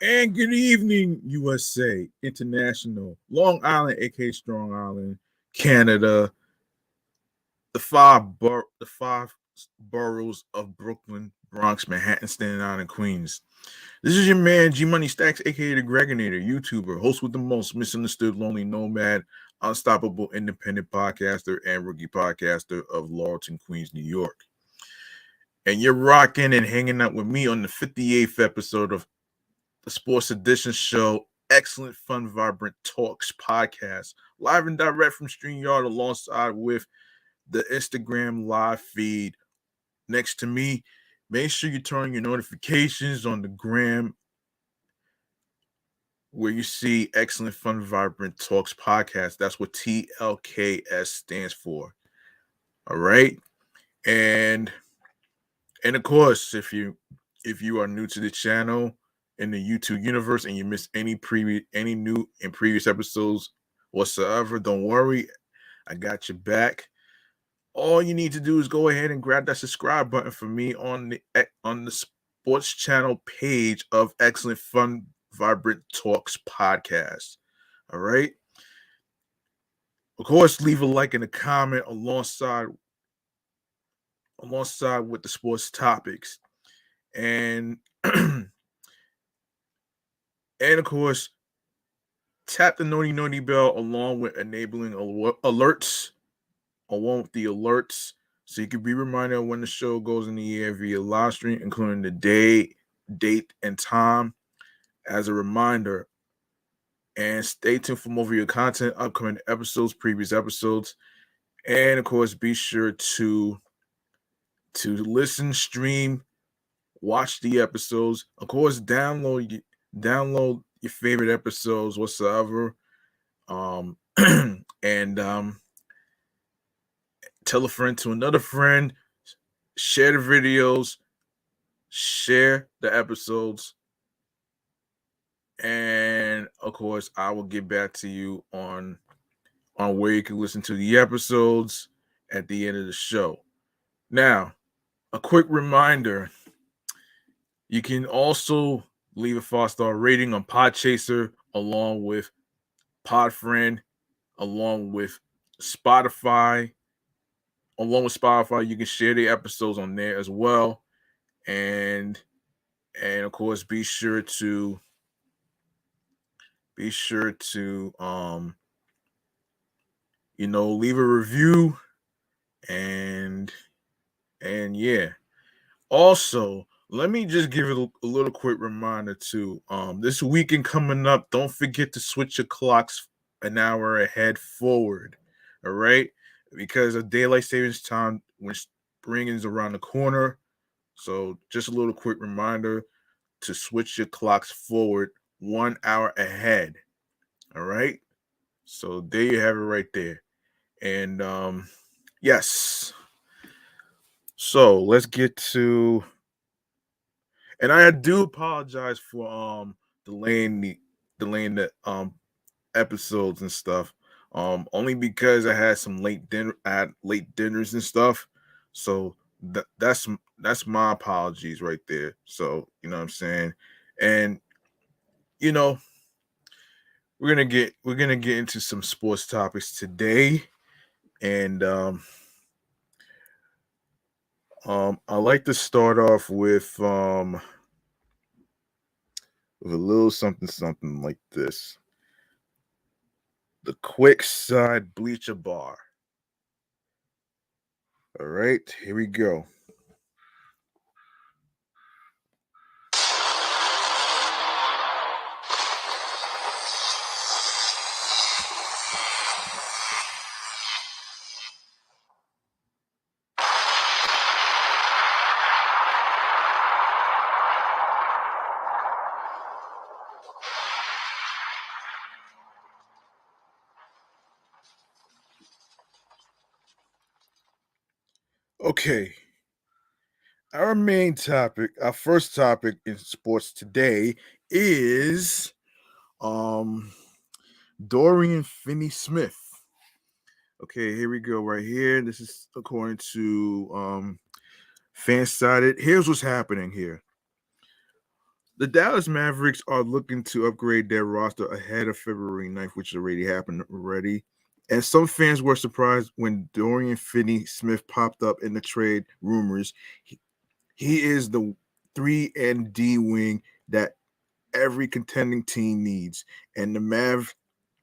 And good evening, USA, International, Long Island, aka Strong Island, Canada, the five boroughs of Brooklyn, Bronx, Manhattan, Staten Island, and Queens. This is your man G Money Stacks, aka the Gregonator, YouTuber, host with the most, misunderstood, lonely nomad, unstoppable independent podcaster, and rookie podcaster of Laurelton, Queens, New York. And you're rocking and hanging out with me on the 58th episode of the Sports Edition show, excellent, fun, vibrant talks podcast, live and direct from StreamYard, alongside with the Instagram live feed next to me. Make sure you turn your notifications on the gram where you see excellent, fun, vibrant talks podcast. That's what TLKS stands for. All right, and of course, if you are new to the channel in the YouTube universe and you miss any new and previous episodes whatsoever, don't worry, I got your back. All you need to do is go ahead and grab that subscribe button for me on the sports channel page of Excellent Fun Vibrant Talks podcast. All right. Of course, leave a like and a comment alongside with the sports topics. And and of course, tap the naughty bell along with enabling alerts, along with the alerts, so you can be reminded of when the show goes in the air via live stream, including the date, and time as a reminder. And stay tuned for more of your content, upcoming episodes, previous episodes, and of course, be sure to listen, stream, watch the episodes. Of course, download your favorite episodes whatsoever. Um and tell a friend to another friend, share the videos, share the episodes, and of course I will get back to you on where you can listen to the episodes at the end of the show. Now, a quick reminder, you can also leave a 5-star rating on Podchaser, along with Podfriend, along with Spotify. Along with Spotify, you can share the episodes on there as well. And of course, be sure to leave a review, and yeah. Also, let me just give it a little quick reminder too. This weekend coming up, don't forget to switch your clocks an hour ahead forward. All right, because of daylight savings time when spring is around the corner. So, just a little quick reminder to switch your clocks forward 1 hour ahead. All right. So there you have it right there. And yes. So let's get to, and I do apologize for delaying the episodes and stuff. Only because I had late dinners and stuff. So that's my apologies right there. So you know what I'm saying. And you know, we're gonna get into some sports topics today. And I like to start off with a little something like this. The quick side bleacher bar. All right, here we go. Okay, our first topic in sports today is um Dorian Finney Smith. Okay, here we go right here. This is according to Fansided. Here's what's happening here. The Dallas Mavericks are looking to upgrade their roster ahead of February 9th, which already happened already. And some fans were surprised when Dorian Finney Smith popped up in the trade rumors. He is the 3 and D wing that every contending team needs. And the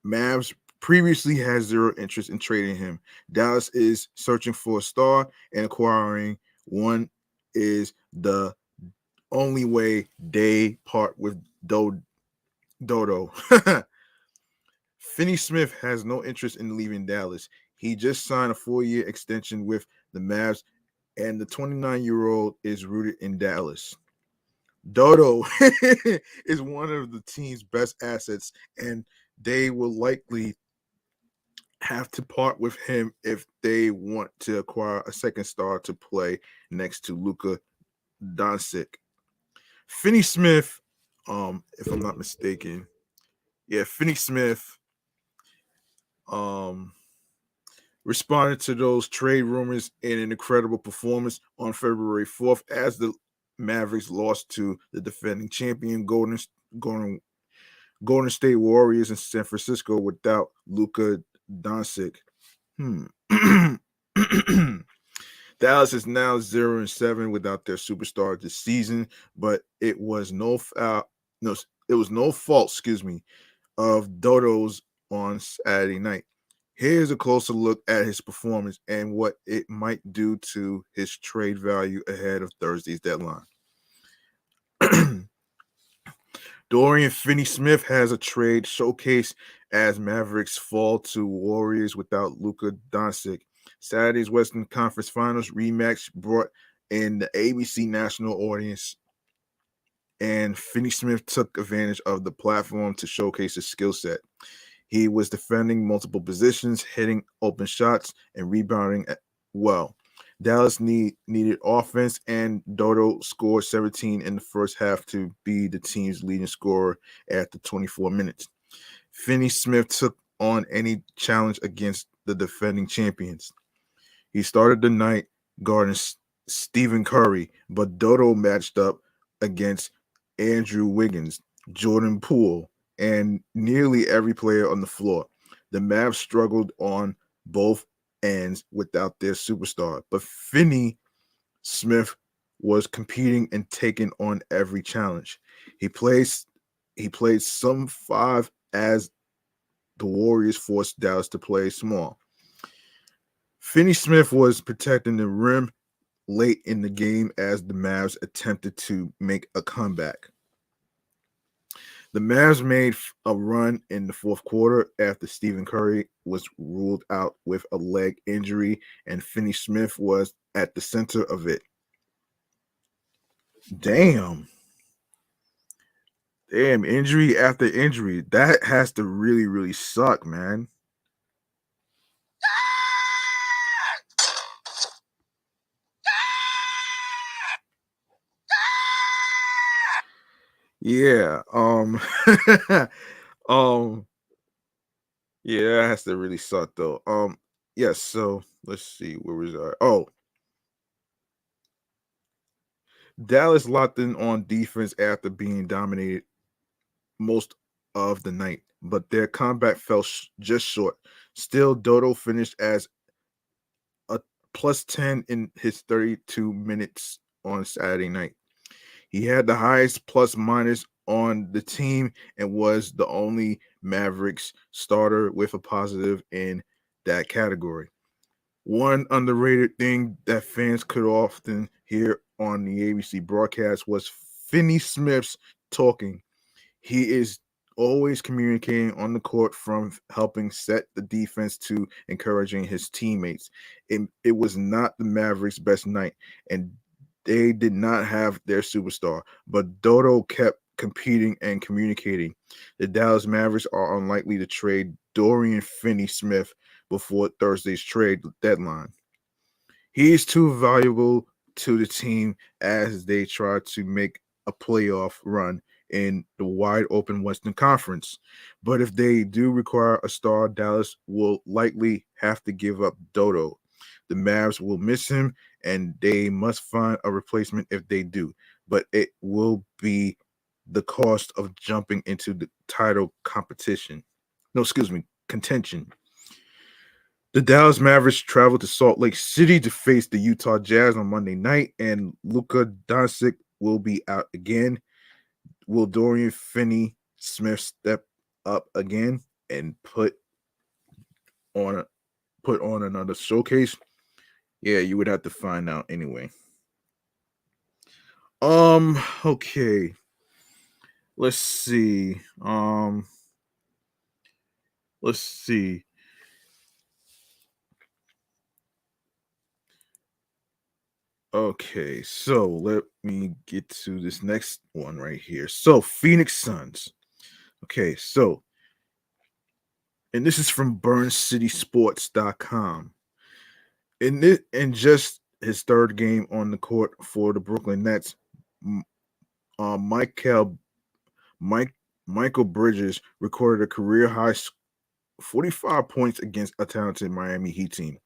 Mavs previously had zero interest in trading him. Dallas is searching for a star and acquiring one is the only way they part with Dodo. Finney Smith has no interest in leaving Dallas. He just signed a 4-year extension with the Mavs, and the 29-year-old is rooted in Dallas. Dodo is one of the team's best assets, and they will likely have to part with him if they want to acquire a second star to play next to Luka Doncic. Finney Smith, if I'm not mistaken, Finney Smith responded to those trade rumors in an incredible performance on February 4th as the Mavericks lost to the defending champion Golden State Warriors in San Francisco without Luka Doncic. Dallas is now 0-7 without their superstar this season, but it was no fault, of Dodo's on Saturday night. Here's a closer look at his performance and what it might do to his trade value ahead of Thursday's deadline. Dorian Finney Smith has a trade showcase as Mavericks fall to Warriors without Luka Doncic. Saturday's Western Conference Finals rematch brought in the ABC national audience, and Finney Smith took advantage of the platform to showcase his skill set. He was defending multiple positions, hitting open shots, and rebounding well. Dallas needed offense, and Dodo scored 17 in the first half to be the team's leading scorer after 24 minutes. Finney Smith took on any challenge against the defending champions. He started the night guarding Stephen Curry, but Dodo matched up against Andrew Wiggins, Jordan Poole, and nearly every player on the floor. The Mavs struggled on both ends without their superstar, but Finney Smith was competing and taking on every challenge. He played some 5 as the Warriors forced Dallas to play small. Finney Smith was protecting the rim late in the game as the Mavs attempted to make a comeback. The Mavs made a run in the fourth quarter after Stephen Curry was ruled out with a leg injury, and Finney Smith was at the center of it. Damn, injury after injury. That has to really, really suck, man. Yeah. Yeah, that has to really suck though. Yes, so let's see, where was I? Oh. Dallas locked in on defense after being dominated most of the night, but their comeback fell just short. Still, Dodo finished as a plus 10 in his 32 minutes on Saturday night. He had the highest plus minus on the team and was the only Mavericks starter with a positive in that category. One underrated thing that fans could often hear on the ABC broadcast was Finney Smith's talking. He is always communicating on the court, from helping set the defense to encouraging his teammates. It was not the Mavericks' best night, and they did not have their superstar, but Dodo kept competing and communicating. The Dallas Mavericks are unlikely to trade Dorian Finney Smith before Thursday's trade deadline. He is too valuable to the team as they try to make a playoff run in the wide open Western Conference. But if they do require a star, Dallas will likely have to give up Dodo. The Mavs will miss him, and they must find a replacement if they do. But it will be the cost of jumping into the title competition. No, excuse me, contention. The Dallas Mavericks traveled to Salt Lake City to face the Utah Jazz on Monday night, and Luka Doncic will be out again. Will Dorian Finney Smith step up again and on put on another showcase? Yeah, you would have to find out anyway. Okay. Let's see. Let's see. Okay, so let me get to this next one right here. So, Phoenix Suns. Okay, so, and this is from BurnCitySports.com. In just his third game on the court for the Brooklyn Nets, Mikal Bridges recorded a career high 45 points against a talented Miami Heat team,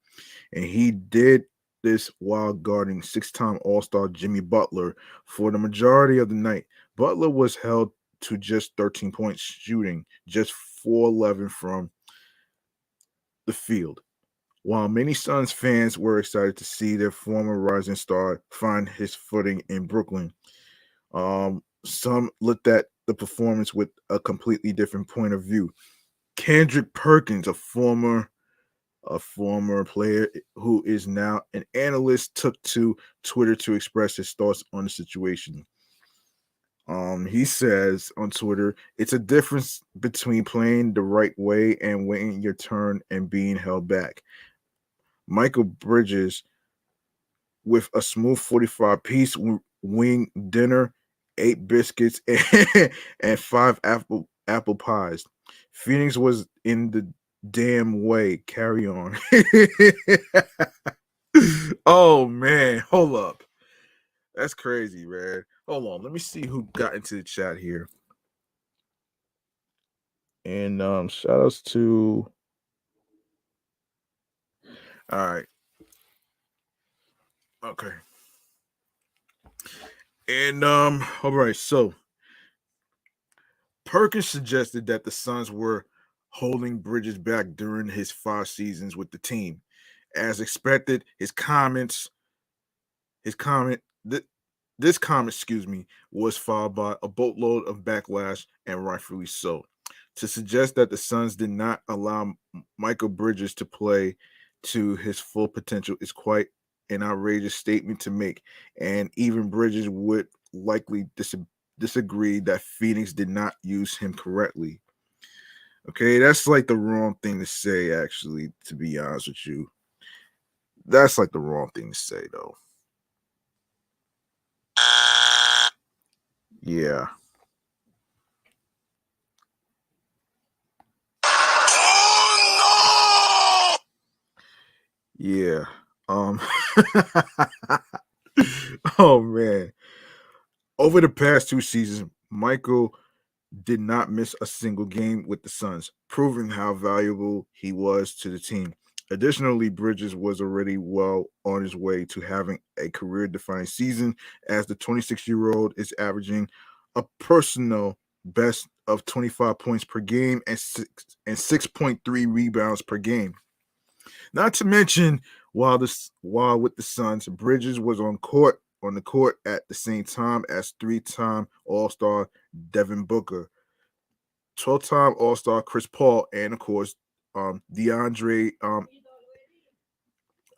and he did this while guarding six-time All-Star Jimmy Butler for the majority of the night. Butler was held to just 13 points, shooting just 4-11 from the field. While many Suns fans were excited to see their former rising star find his footing in Brooklyn, some looked at the performance with a completely different point of view. Kendrick Perkins, a former player who is now an analyst, took to Twitter to express his thoughts on the situation. He says on Twitter, it's a difference between playing the right way and waiting your turn and being held back. Mikal Bridges, with a smooth 45-piece wing dinner, 8 biscuits, and 5 apple pies. Phoenix was in the damn way. Carry on. Oh man, hold up. That's crazy, man. Hold on. Let me see who got into the chat here. And shout outs to all right. Okay. And all right, so Perkins suggested that the Suns were holding Bridges back during his 5 seasons with the team. As expected, this comment, was followed by a boatload of backlash, and rightfully so. To suggest that the Suns did not allow Mikal Bridges to play to his full potential is quite an outrageous statement to make, and even Bridges would likely disagree that Phoenix did not use him correctly. Okay, that's like the wrong thing to say, actually, to be honest with you. That's like the wrong thing to say, though. Yeah. Oh, no! Yeah. Oh man. Over the past 2 seasons, Mikal did not miss a single game with the Suns, proving how valuable he was to the team. Additionally, Bridges was already well on his way to having a career-defining season, as the 26-year-old is averaging a personal best of 25 points per game and 6.3 rebounds per game. Not to mention, while with the Suns, Bridges was on the court at the same time as 3-time All-Star Devin Booker, 12-time All-Star Chris Paul, and of course, DeAndre.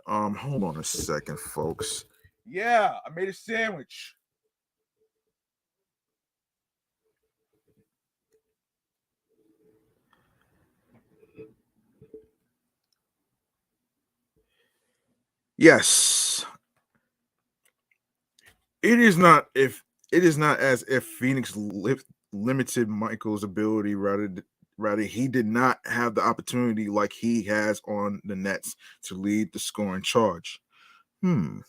Hold on a second, folks. Yeah, I made a sandwich. Yes, it is not as if Phoenix limited Michael's ability. Rather, he did not have the opportunity like he has on the Nets to lead the scoring charge. That's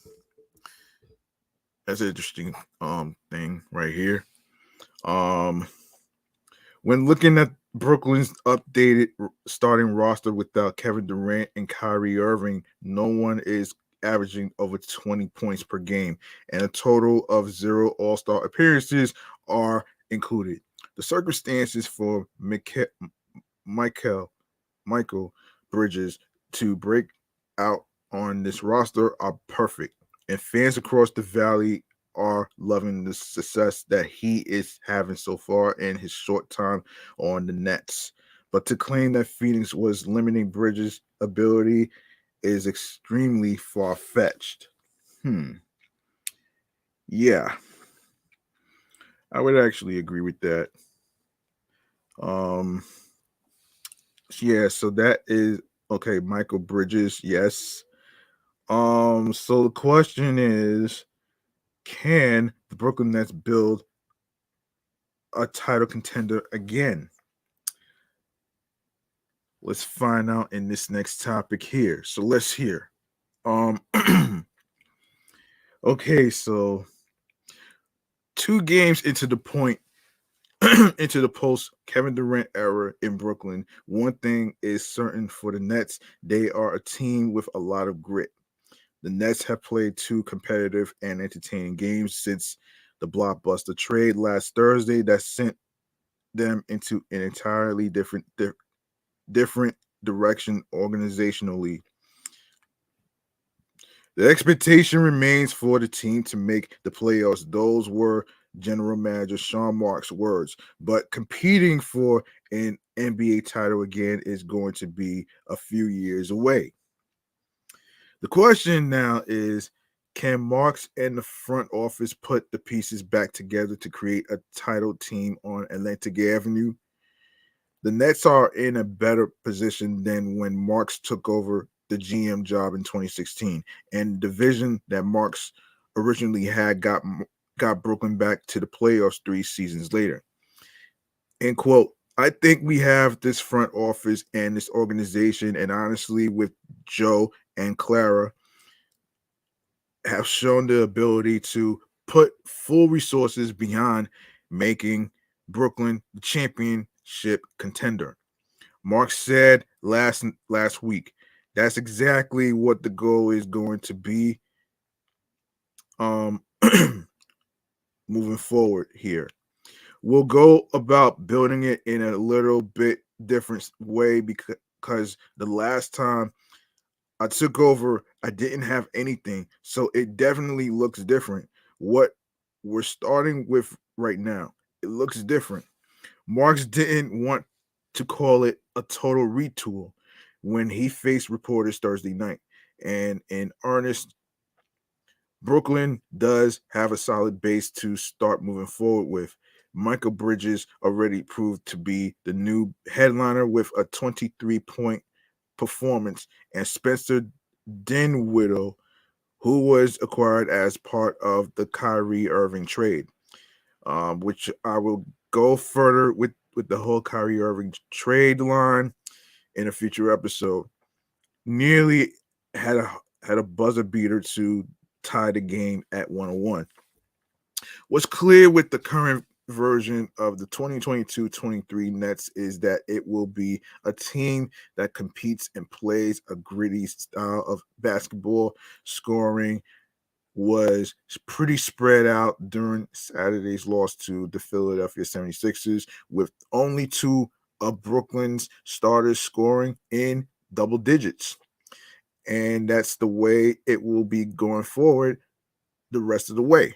an interesting thing right here. When looking at Brooklyn's updated starting roster without Kevin Durant and Kyrie Irving, no one is averaging over 20 points per game, and a total of 0 All-Star appearances are included. The circumstances for Michael Mikal Bridges to break out on this roster are perfect, and fans across the valley are loving the success that he is having so far in his short time on the Nets. But to claim that Phoenix was limiting Bridges' ability is extremely far fetched. Yeah, I would actually agree with that. Um, yeah, so that is okay. Mikal Bridges, yes. So the question is, can the Brooklyn Nets build a title contender again? Let's find out in this next topic here. So let's hear. Um, okay, so 2 games into the point into the post Kevin Durant era in Brooklyn, one thing is certain for the Nets: they are a team with a lot of grit. The Nets have played 2 competitive and entertaining games since the blockbuster trade last Thursday that sent them into an entirely different direction organizationally. The expectation remains for the team to make the playoffs. Those were General Manager Sean Marks' words. But competing for an NBA title again is going to be a few years away. The question now is, can Marks and the front office put the pieces back together to create a title team on Atlantic Avenue? The Nets are in a better position than when Marks took over the GM job in 2016, and the division that Marks originally had got Brooklyn back to the playoffs 3 seasons later. End quote. I think we have this front office and this organization, and honestly, with Joe and Clara, have shown the ability to put full resources beyond making Brooklyn the championship contender. Mark said last week that's exactly what the goal is going to be um moving forward here. We'll go about building it in a little bit different way because the last time I took over, I didn't have anything. So it definitely looks different. What we're starting with right now, it looks different. Marks didn't want to call it a total retool when he faced reporters Thursday night. And in earnest, Brooklyn does have a solid base to start moving forward with. Mikal Bridges already proved to be the new headliner with a 23-point performance, and Spencer Dinwiddie, who was acquired as part of the Kyrie Irving trade, which I will go further with the whole Kyrie Irving trade line in a future episode. Nearly had a buzzer beater to tie the game at 101. What's clear with the current version of the 2022-23 Nets is that it will be a team that competes and plays a gritty style of basketball. Scoring was pretty spread out during Saturday's loss to the Philadelphia 76ers, with only 2 of Brooklyn's starters scoring in double digits. And that's the way it will be going forward the rest of the way.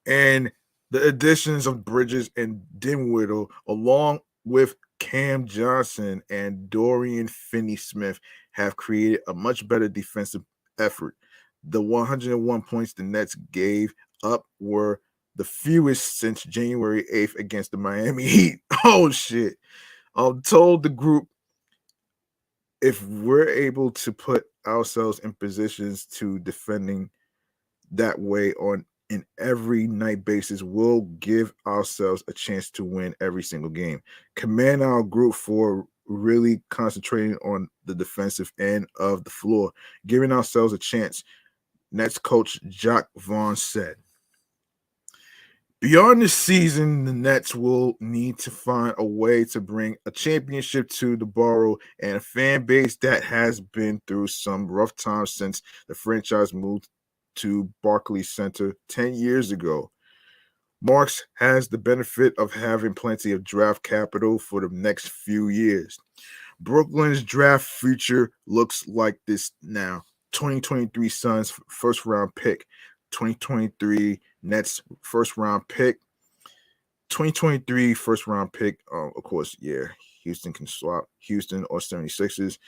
And the additions of Bridges and Dinwiddie, along with Cam Johnson and Dorian Finney Smith, have created a much better defensive effort. The 101 points the Nets gave up were the fewest since January 8th against the Miami Heat. Oh, shit. I told the group, if we're able to put ourselves in positions to defending that way on an every night basis, we'll give ourselves a chance to win every single game. Commend our group for really concentrating on the defensive end of the floor, giving ourselves a chance. Nets coach Jacques Vaughn said. Beyond this season, the Nets will need to find a way to bring a championship to the borough and a fan base that has been through some rough times since the franchise moved to Barclays Center 10 years ago. Marks has the benefit of having plenty of draft capital for the next few years. Brooklyn's draft future looks like this now. 2023 Suns first round pick, 2023 Nets first round pick, 2023 first round pick. Of course, yeah, Houston can swap Houston or 76ers.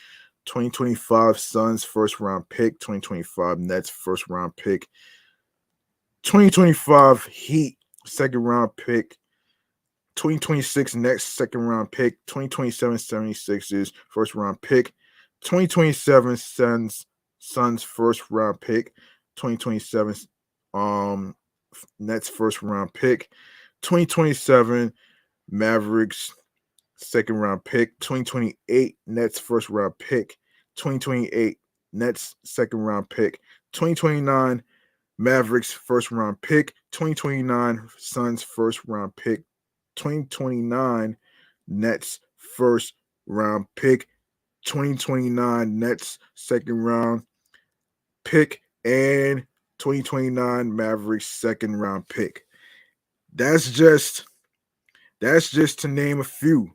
2025 Suns first round pick, 2025 Nets first round pick, 2025 Heat second round pick, 2026 Nets second round pick, 2027 76ers first round pick, 2027 Suns first round pick, 2027 Nets first round pick, 2027 Mavericks second round pick, 2028 Nets first round pick, 2028 Nets second round pick, 2029 Mavericks first round pick, 2029 Suns first round pick, 2029 Nets first round pick, 2029 Nets second round pick, and 2029 Mavericks second round pick. That's just to name a few.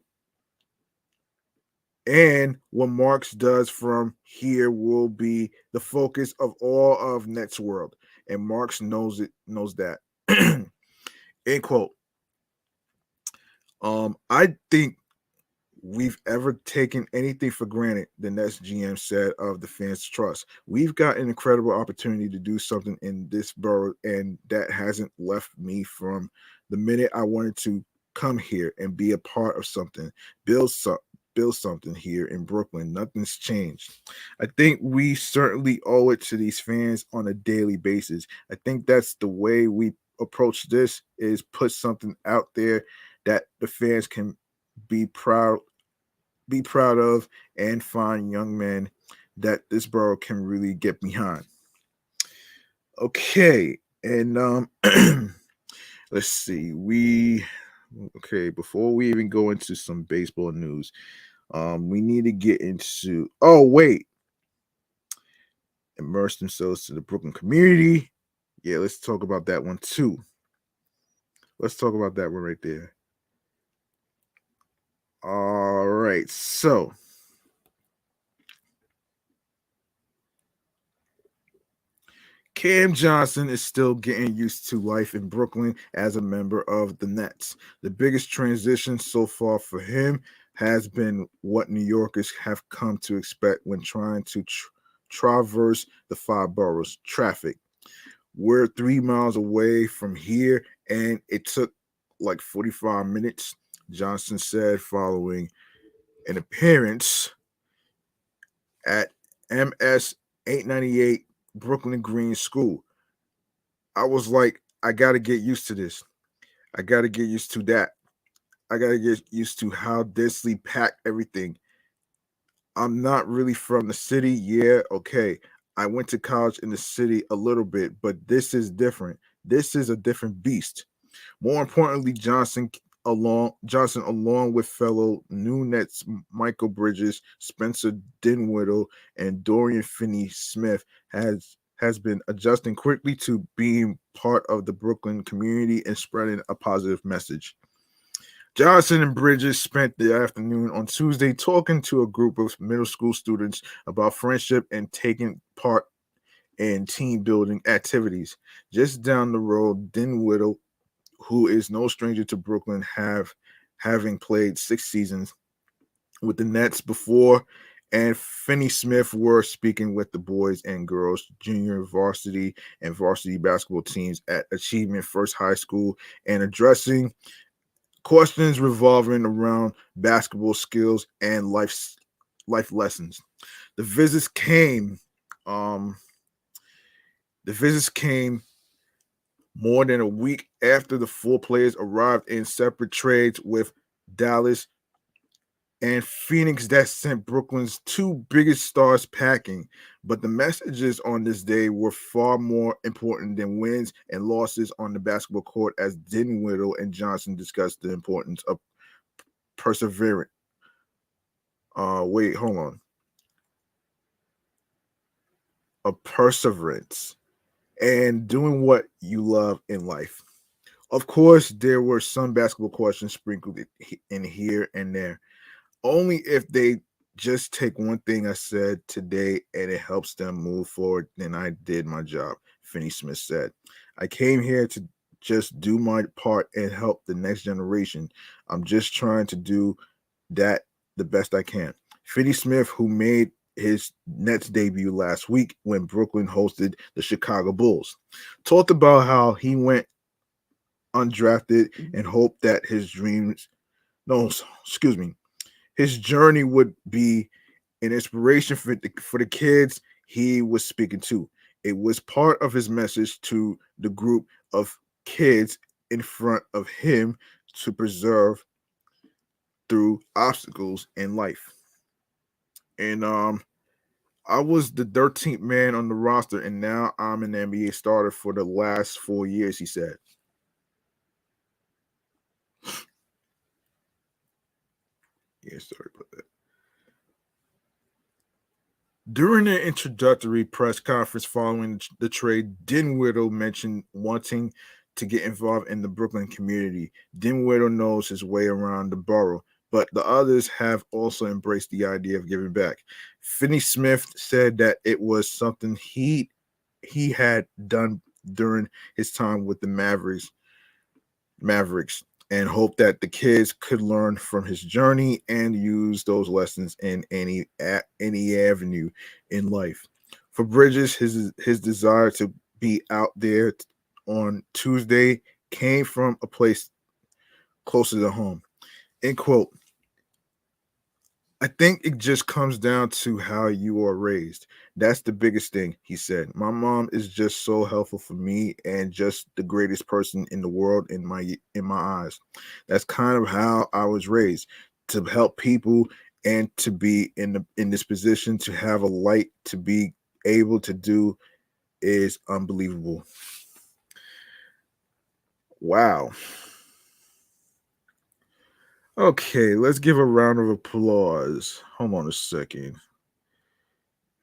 And what Marks does from here will be the focus of all of Nets world. And Marks knows that. End quote. I think we've ever taken anything for granted, the Nets GM said of the fans' trust. We've got an incredible opportunity to do something in this borough, and that hasn't left me from the minute I wanted to come here and be a part of something, build something here in Brooklyn. Nothing's changed. I think we certainly owe it to these fans on a daily basis. I think that's the way we approach this, is put something out there that the fans can be proud of, and find young men that this borough can really get behind. Okay, and let's see. Before we even go into some baseball news, we need to get into immerse themselves to the Brooklyn community. Yeah, let's talk about that one too. Let's talk about that one right there. All right, so Cam Johnson is still getting used to life in Brooklyn as a member of the Nets. The biggest transition so far for him has been what New Yorkers have come to expect when trying to traverse the five boroughs: traffic. We're 3 miles away from here, and it took like 45 minutes, Johnson said following an appearance at MS 898 Brooklyn Green School. I was like, I got to get used to this. I got to get used to that. I got to get used to how densely packed everything. I'm not really from the city. Yeah, okay. I went to college in the city a little bit, but this is different. This is a different beast. More importantly, Johnson along with fellow new Nets Mikal Bridges, Spencer Dinwiddie, and Dorian Finney Smith has been adjusting quickly to being part of the Brooklyn community and spreading a positive message. Johnson and Bridges spent the afternoon on Tuesday talking to a group of middle school students about friendship and taking part in team building activities. Just down the road, Dinwiddie, who is no stranger to Brooklyn, having played 6 seasons with the Nets before, and Finney Smith were speaking with the boys and girls junior varsity and varsity basketball teams at Achievement First High School and addressing questions revolving around basketball skills and life lessons. The visits came more than a week after the 4 players arrived in separate trades with Dallas and Phoenix that sent Brooklyn's 2 biggest stars packing. But the messages on this day were far more important than wins and losses on the basketball court, as Dinwiddie and Johnson discussed the importance of perseverance. Hold on. Of perseverance. and doing what you love in life. Of course, there were some basketball questions sprinkled in here and there. Only if they just take one thing I said today and it helps them move forward, then I did my job, Finney Smith said. I came here to just do my part and help the next generation. I'm just trying to do that the best I can. Finney Smith, who made his Nets debut last week when Brooklyn hosted the Chicago Bulls, talked about how he went undrafted and hoped that his dreams, no, excuse me, his journey would be an inspiration for the kids he was speaking to. It was part of his message to the group of kids in front of him to preserve through obstacles in life. And I was the 13th man on the roster, and now I'm an NBA starter for the last 4 years, he said. Yeah, sorry about that. During the introductory press conference following the trade, Dinwiddie mentioned wanting to get involved in the Brooklyn community. Dinwiddie knows his way around the borough, but the others have also embraced the idea of giving back. Finney Smith said that it was something he had done during his time with the Mavericks, and hoped that the kids could learn from his journey and use those lessons in any avenue in life. For Bridges, his desire to be out there on Tuesday came from a place closer to home. End quote. I think it just comes down to how you are raised. That's the biggest thing, he said. My mom is just so helpful for me and just the greatest person in the world in my eyes. That's kind of how I was raised, to help people and to be in this position, to have a light to be able to do is unbelievable. Wow. Okay, let's give a round of applause. Hold on a second.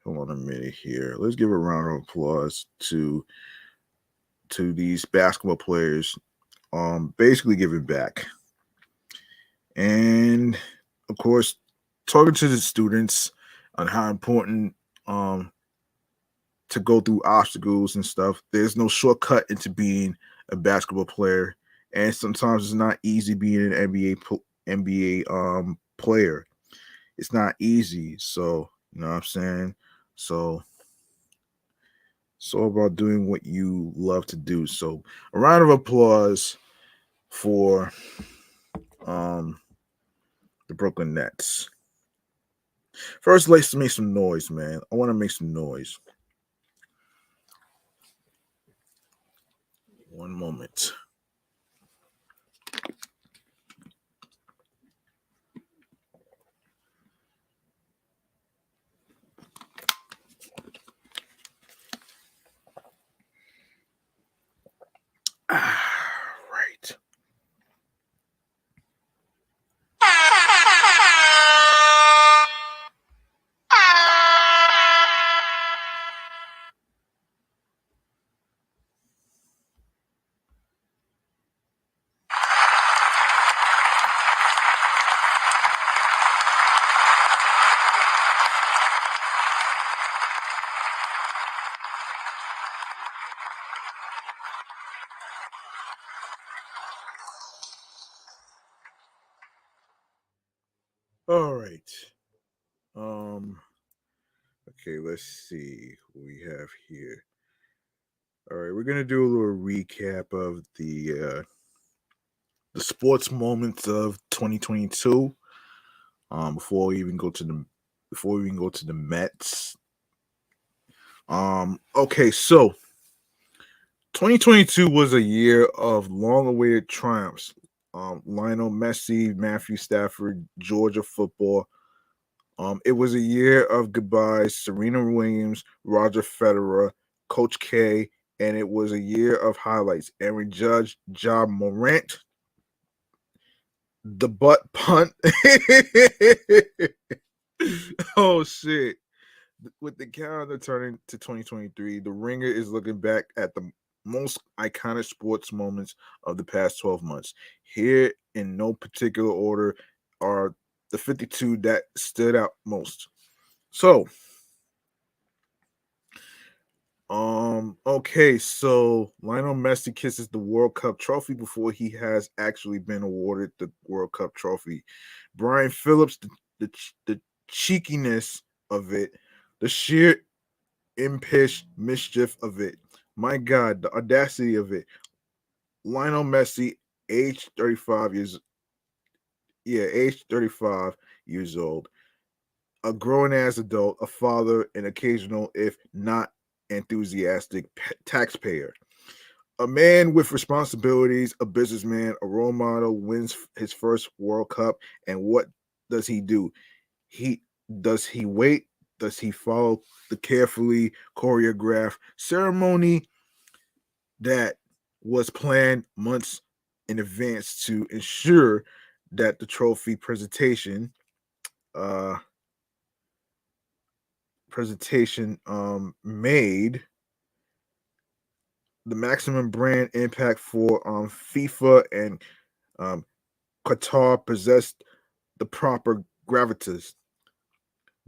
Hold on a minute here. Let's give a round of applause to these basketball players, basically giving back. And of course, talking to the students on how important to go through obstacles and stuff. There's no shortcut into being a basketball player, and sometimes it's not easy being an NBA player. It's not easy. So, you know what I'm saying? So it's all about doing what you love to do. So a round of applause for the Brooklyn Nets. First, let's make some noise, man. I want to make some noise. One moment. Right. All right. Okay, let's see what we have here. All right, we're gonna do a little recap of the sports moments of 2022. Before we even go to the Mets. Okay, so 2022 was a year of long-awaited triumphs. Lionel Messi, Matthew Stafford, Georgia football. It was a year of goodbyes. Serena Williams, Roger Federer, Coach K, and it was a year of highlights. Aaron Judge, Ja Morant, the butt punt. Oh shit. with the calendar turning to 2023, the Ringer is looking back at the most iconic sports moments of the past 12 months. Here, in no particular order, are the 52 that stood out most. So, okay, so Lionel Messi kisses the World Cup trophy before he has actually been awarded the World Cup trophy. Brian Phillips, the cheekiness of it, the sheer impish mischief of it. My God, the audacity of it. Lionel Messi, age 35 years, age 35 years old, a grown ass adult, a father, an occasional, if not enthusiastic, taxpayer. A man with responsibilities, a businessman, a role model, wins his first World Cup, and what does he do? He does he wait? Does he follow the carefully choreographed ceremony that was planned months in advance to ensure that the trophy uh made the maximum brand impact for FIFA and um, Qatar possessed the proper gravitas?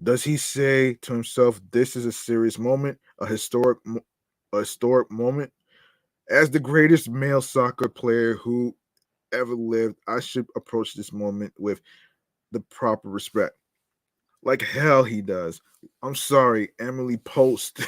Does he say to himself, "This is a serious moment, a historic moment"? As the greatest male soccer player who ever lived, I should approach this moment with the proper respect. Like hell he does. I'm sorry, Emily Post,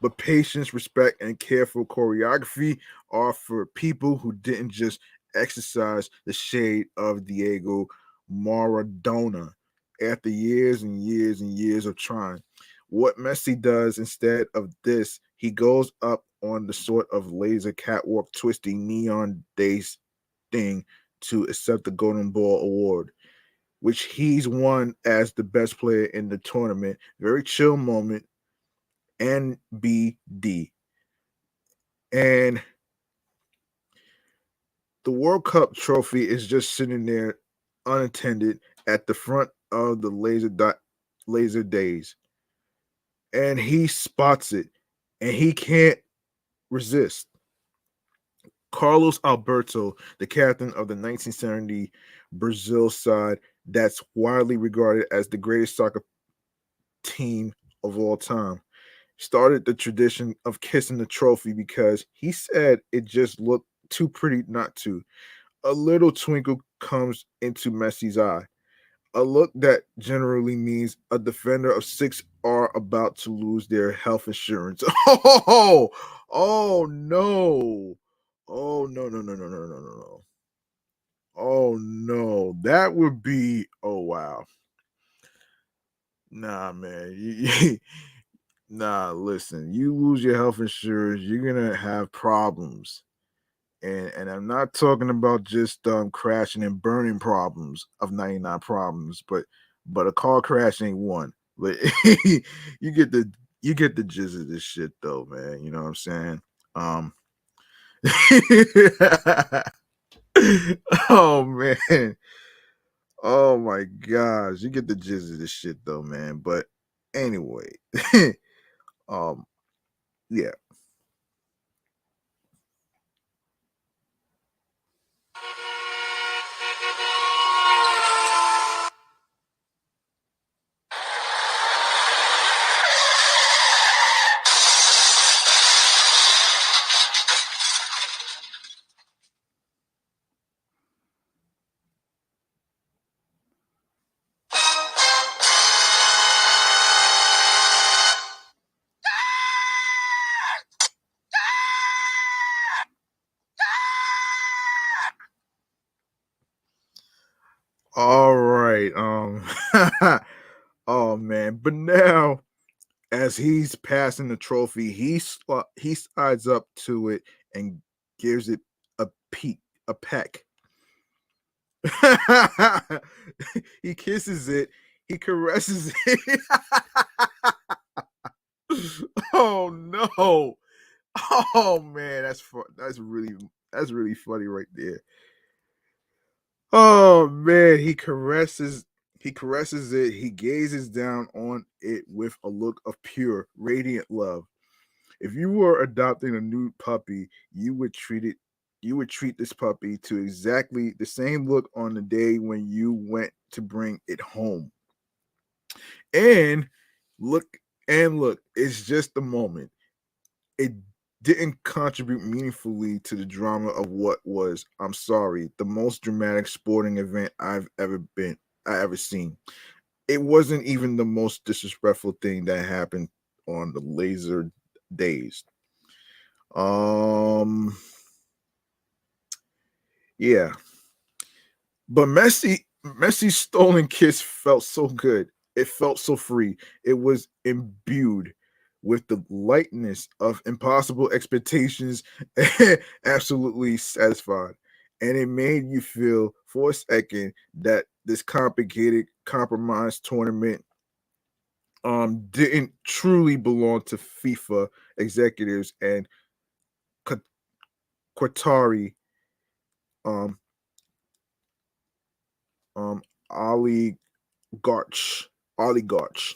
but patience, respect, and careful choreography are for people who didn't just exercise the shade of Diego Maradona after years and years and years of trying. What Messi does instead of this, he goes up on the sort of laser catwalk twisting neon days thing to accept the Golden Ball award, which he's won as the best player in the tournament. Very chill moment. NBD. And the World Cup trophy is just sitting there unattended at the front of the laser days. And he spots it and he can't resist. Carlos Alberto, the captain of the 1970 Brazil side that's widely regarded as the greatest soccer team of all time, started the tradition of kissing the trophy because he said it just looked too pretty not to. A little twinkle comes into Messi's eye. A look that generally means a defender of six are about to lose their health insurance. Oh no. Oh no no no no no no no no. Oh no. That would be wow. Nah, man. Nah, listen, you lose your health insurance, you're gonna have problems. And I'm not talking about just crashing and burning problems of 99 problems, but a car crash ain't one. But you get the you get the gist of this shit though, man. You know what I'm saying? Um oh man. Oh my gosh. You get the gist of this shit though, man. But anyway. um yeah. All right. Oh man. But now as he's passing the trophy, he slides up to it and gives it a a peck. He kisses it, he caresses it. Oh no. Oh man, that's really funny right there. Oh man, he caresses He caresses it. He gazes down on it with a look of pure, radiant love. If you were adopting a new puppy, you would treat this puppy to exactly the same look on the day when you went to bring it home. And look look, it's just the moment. It didn't contribute meaningfully to the drama of what was, I'm sorry, the most dramatic sporting event I ever seen. It wasn't even the most disrespectful thing that happened on the laser days. Um yeah. But Messi's stolen kiss felt so good. It felt so free. It was imbued with the lightness of impossible expectations, absolutely satisfied. And it made you feel for a second that this complicated compromise tournament didn't truly belong to FIFA executives and Qatari um um oligarchs oligarchs.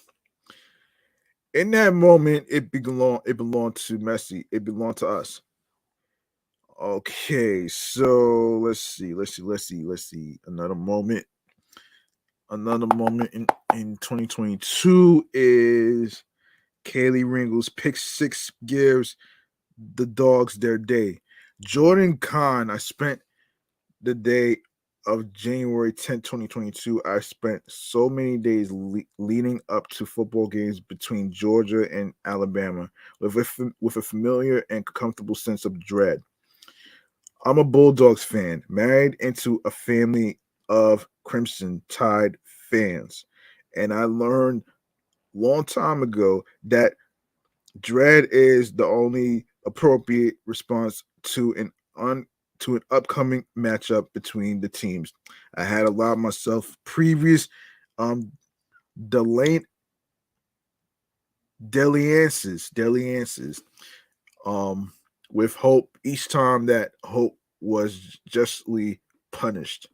In that moment, it belonged to Messi. It belonged to us. Okay, so let's see. Another moment in 2022 is Kaylee Ringle's pick six gives the dogs their day. Jordan Kahn, I spent the day of January 10th, 2022, I spent so many days leading up to football games between Georgia and Alabama with a familiar and comfortable sense of dread. I'm a Bulldogs fan, married into a family of Crimson Tide fans, and I learned long time ago that dread is the only appropriate response to an upcoming matchup between the teams. I had allowed myself previous um delay deliances um with hope each time that hope was justly punished.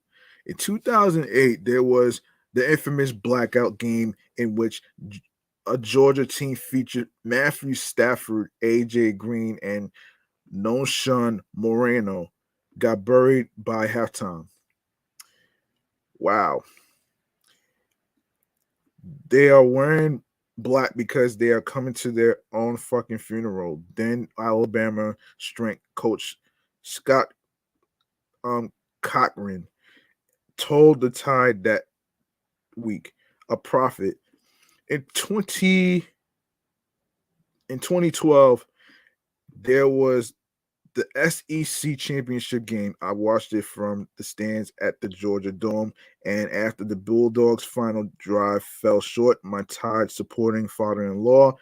In 2008, there was the infamous blackout game in which a Georgia team featured Matthew Stafford, AJ Green, and Noshawn Moreno got buried by halftime. Wow. They are wearing black because they are coming to their own fucking funeral. Then Alabama strength coach Scott Cochran told the Tide that week, a prophet. In 2012, there was the SEC championship game. I watched it from the stands at the Georgia Dome, and after the Bulldogs' final drive fell short, my Tide supporting father-in-law,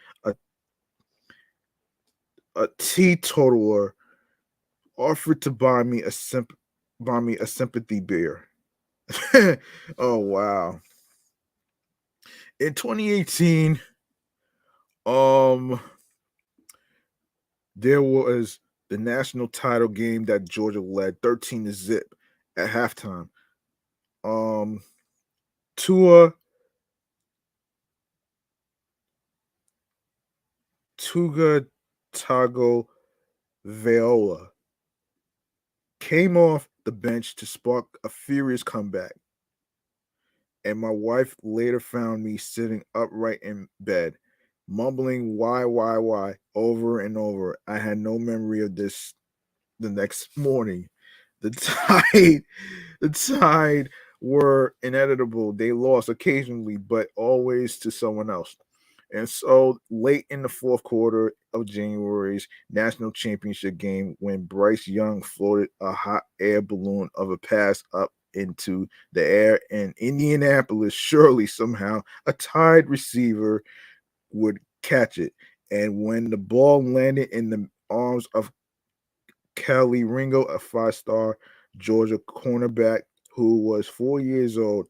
a teetotaler, offered to buy me a sympathy beer. Oh wow! In 2018, um, there was the national title game that Georgia led 13 to zip at halftime. Um, Tua Tuga Tago Viola came off the bench to spark a furious comeback, and my wife later found me sitting upright in bed, mumbling why, over and over. I had no memory of this the next morning. The tide, the tide were inevitable. They lost occasionally, but always to someone else. And so late in the fourth quarter of January's national championship game, when Bryce Young floated a hot air balloon of a pass up into the air in Indianapolis, surely somehow a tied receiver would catch it. And when the ball landed in the arms of Kelly Ringo, a five-star Georgia cornerback who was 4 years old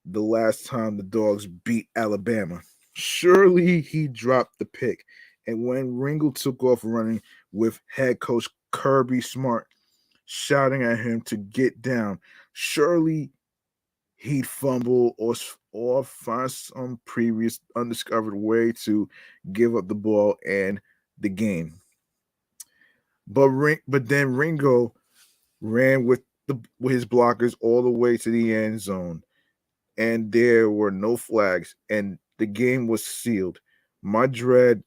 the last time the Dogs beat Alabama. Surely he dropped the pick. And when Ringo took off running with head coach Kirby Smart shouting at him to get down, surely he'd fumble or find some previous undiscovered way to give up the ball and the game. But then Ringo ran with his blockers all the way to the end zone, and there were no flags, and the game was sealed. My dread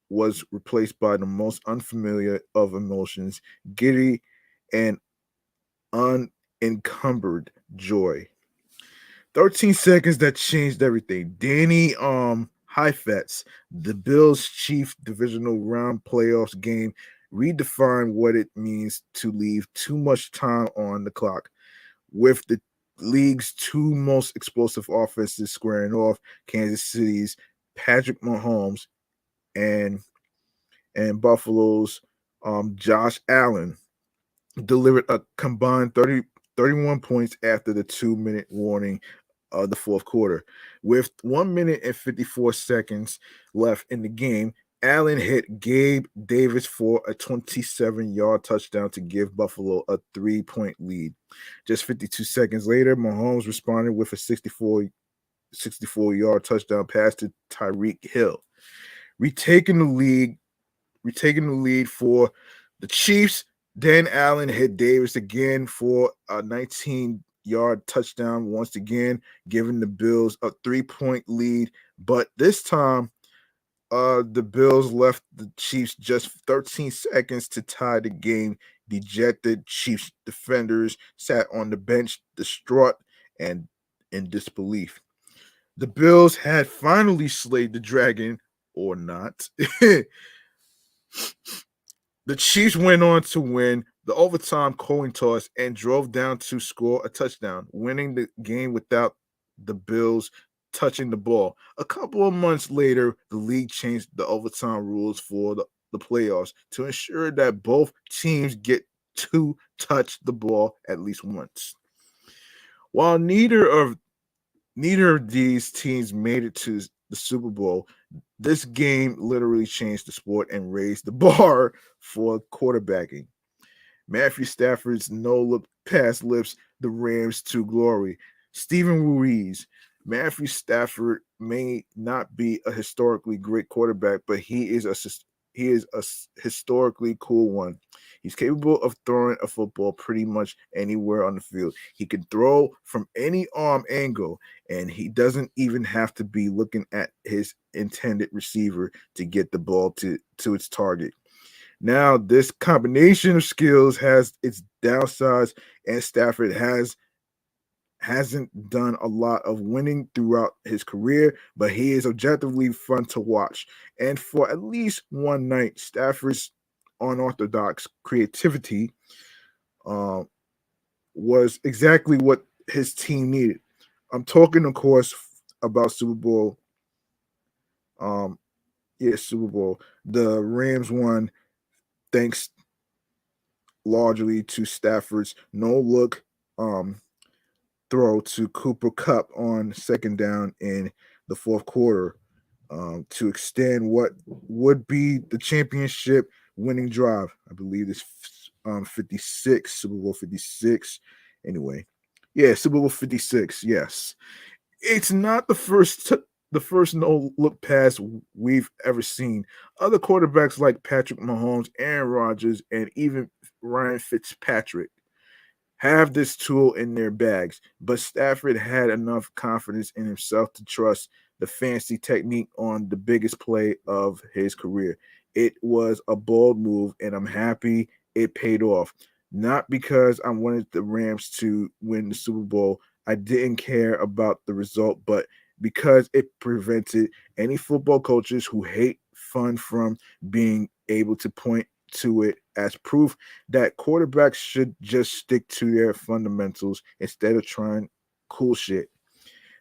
was replaced by the most unfamiliar of emotions, giddy and unencumbered joy. 13 seconds that changed everything. Danny Heifetz, the Bills' chief divisional round playoffs game, redefined what it means to leave too much time on the clock. With the league's two most explosive offenses squaring off, Kansas City's Patrick Mahomes and Buffalo's Josh Allen delivered a combined 31 points after the 2-minute warning of the fourth quarter. With 1 minute and 54 seconds left in the game, Allen hit Gabe Davis for a 27-yard touchdown to give Buffalo a 3-point lead. Just 52 seconds later, Mahomes responded with a 64-yard touchdown pass to Tyreek Hill. Retaking the lead for the Chiefs. Dan Allen hit Davis again for a 19-yard touchdown, once again, giving the Bills a 3-point lead. But this time, the Bills left the Chiefs just 13 seconds to tie the game. Dejected Chiefs defenders sat on the bench, distraught and in disbelief. The Bills had finally slayed the dragon, or not. The Chiefs went on to win the overtime coin toss and drove down to score a touchdown, winning the game without the Bills touching the ball. A couple of months later, the league changed the overtime rules for the playoffs to ensure that both teams get to touch the ball at least once. While neither of these teams made it to the Super Bowl, this game literally changed the sport and raised the bar for quarterbacking. Matthew Stafford's no-look pass lifts the Rams to glory. Steven Ruiz. Matthew Stafford may not be a historically great quarterback, but he is a historically cool one. He's capable of throwing a football pretty much anywhere on the field. He can throw from any arm angle, and he doesn't even have to be looking at his intended receiver to get the ball to its target. Now, this combination of skills has its downsides, and Stafford hasn't done a lot of winning throughout his career, but he is objectively fun to watch. And for at least one night, Stafford's unorthodox creativity uh, was exactly what his team needed. I'm talking, of course, about Super Bowl. Um, Super Bowl. The Rams won thanks largely to Stafford's no-look throw to Cooper Cup on second down in the fourth quarter to extend what would be the championship winning drive. I believe it's 56, Super Bowl 56. Anyway, yeah, Super Bowl 56. Yes, it's not the first no look pass we've ever seen. Other quarterbacks like Patrick Mahomes, Aaron Rodgers, and even Ryan Fitzpatrick have this tool in their bags, but Stafford had enough confidence in himself to trust the fancy technique on the biggest play of his career. It was a bold move, and I'm happy it paid off. Not because I wanted the Rams to win the Super Bowl. I didn't care about the result, but because it prevented any football coaches who hate fun from being able to point to it as proof that quarterbacks should just stick to their fundamentals instead of trying cool shit.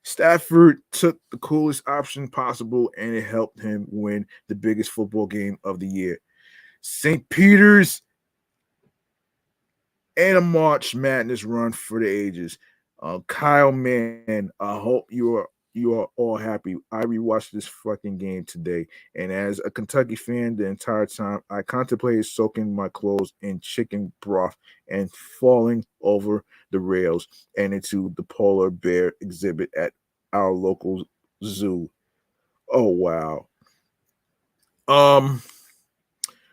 Stafford took the coolest option possible, and it helped him win the biggest football game of the year. St. Peter's and a March Madness run for the ages. Kyle Mann, I hope you are all happy. I rewatched this fucking game today, and as a Kentucky fan, the entire time I contemplated soaking my clothes in chicken broth and falling over the rails and into the polar bear exhibit at our local zoo. Oh wow. Um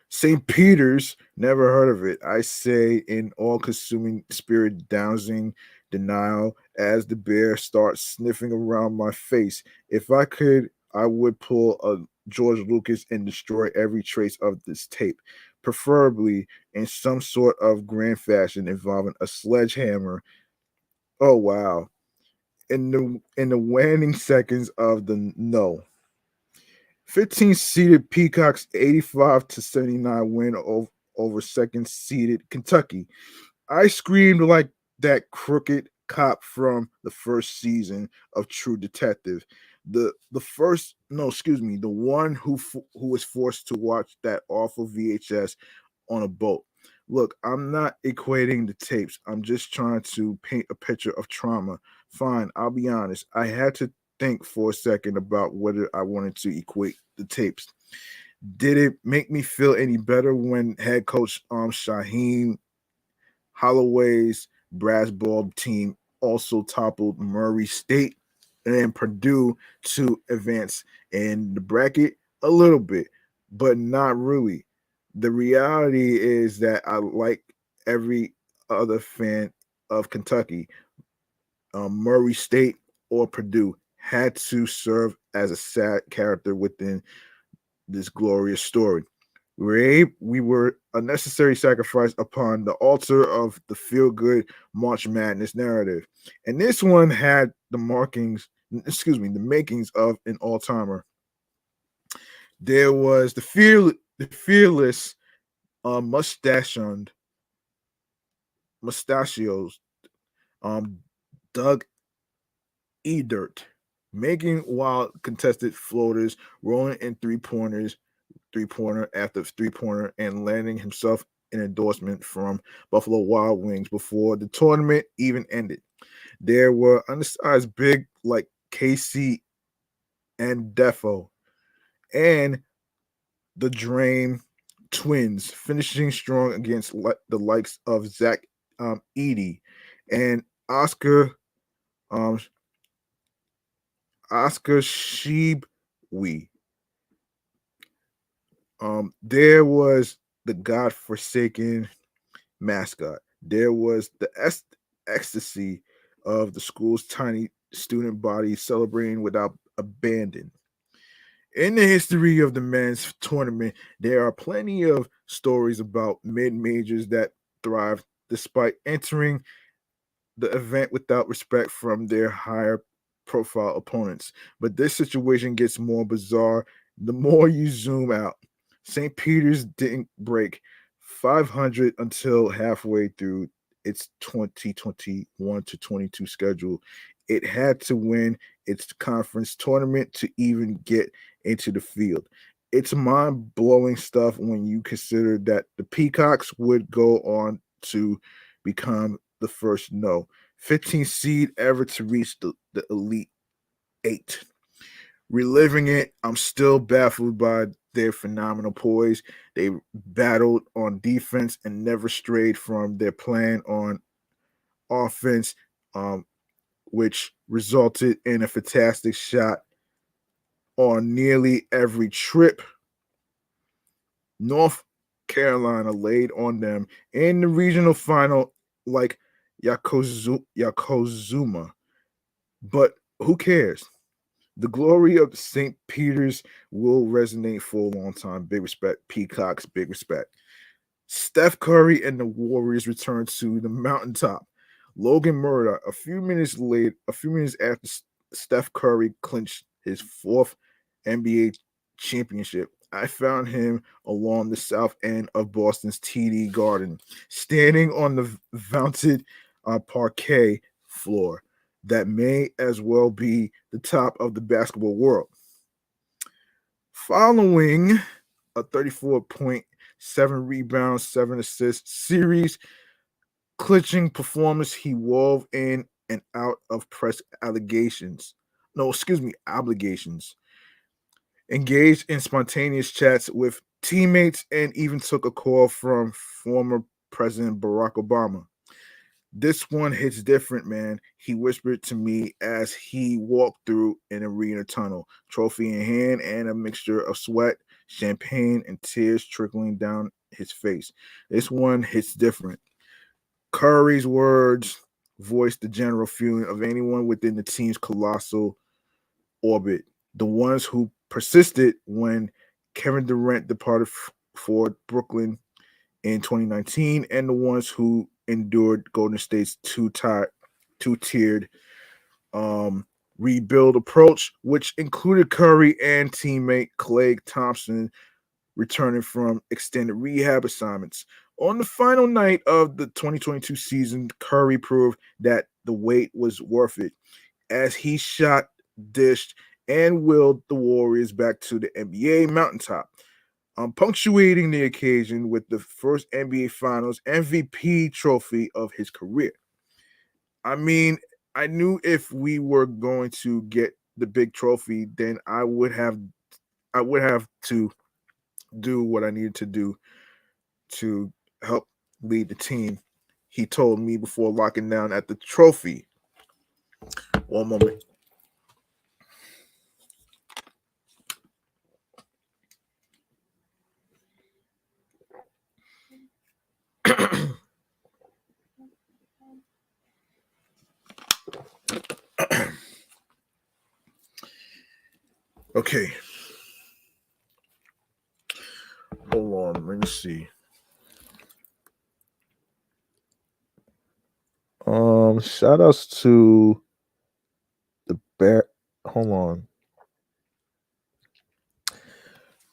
St. Peter's, never heard of it. I say in all consuming spirit dowsing denial as the bear starts sniffing around my face. If I could, I would pull a George Lucas and destroy every trace of this tape, preferably in some sort of grand fashion involving a sledgehammer. Oh wow. In the waning seconds of the no. 15 seeded Peacocks 85 to 79 win over second seeded Kentucky. I screamed like that crooked cop from the first season of True Detective. The first no, excuse me, the one who was forced to watch that awful VHS on a boat. Look, I'm not equating the tapes. I'm just trying to paint a picture of trauma. Fine, I'll be honest. I had to think for a second about whether I wanted to equate the tapes. Did it make me feel any better when head coach Shaheem Holloway's brass ball team also toppled Murray State and Purdue to advance in the bracket? A little bit, but not really. The reality is that I like every other fan of Kentucky, Murray State or Purdue had to serve as a sad character within this glorious story. We were a necessary sacrifice upon the altar of the feel good March Madness narrative. And this one had the makings of an all timer. There was the fearless mustachios, um, Doug Dirt, making wild contested floaters, rolling in three pointer after three pointer, and landing himself an endorsement from Buffalo Wild Wings before the tournament even ended. There were undersized big like Casey and Defo and the Dream twins, finishing strong against the likes of Zach Eady and um, Oscar Sheebwe. There was the godforsaken mascot. There was the ecstasy of the school's tiny student body celebrating without abandon. In the history of the men's tournament, there are plenty of stories about mid majors that thrived despite entering the event without respect from their higher profile opponents. But this situation gets more bizarre the more you zoom out. St. Peter's didn't break 500 until halfway through its 2021 to 22 schedule. It had to win its conference tournament to even get into the field. It's mind blowing stuff when you consider that the Peacocks would go on to become the first 15 seed ever to reach the Elite Eight. Reliving it, I'm still baffled by their phenomenal poise. They battled on defense and never strayed from their plan on offense, which resulted in a fantastic shot on nearly every trip. North Carolina laid on them in the regional final like Yokozuna. But who cares? The glory of St. Peter's will resonate for a long time. Big respect. Peacocks, big respect. Steph Curry and the Warriors return to the mountaintop. Logan Murdoch, a few minutes after Steph Curry clinched his fourth NBA championship, I found him along the south end of Boston's TD Garden, standing on the vaunted parquet floor that may as well be the top of the basketball world. Following a 34.7 rebounds, 7 assists series, clinching performance, he wove in and out of press allegations. obligations. Engaged in spontaneous chats with teammates and even took a call from former President Barack Obama. This one hits different, man. He whispered to me as he walked through an arena tunnel, trophy in hand, and a mixture of sweat, champagne, and tears trickling down his face. This one hits different. Curry's words voiced the general feeling of anyone within the team's colossal orbit. The ones who persisted when Kevin Durant departed for Brooklyn in 2019, and the ones who endured Golden State's two-tiered um, rebuild approach, which included Curry and teammate Klay Thompson returning from extended rehab assignments. On the final night of the 2022 season, Curry proved that the wait was worth it as he shot, dished, and willed the Warriors back to the NBA mountaintop, punctuating the occasion with the first NBA Finals MVP trophy of his career. I mean, I knew if we were going to get the big trophy, then I would have to do what I needed to do to help lead the team. He told me before locking down at the trophy. One moment. Okay. Hold on. Let me see. Shout outs to the Bear. Hold on.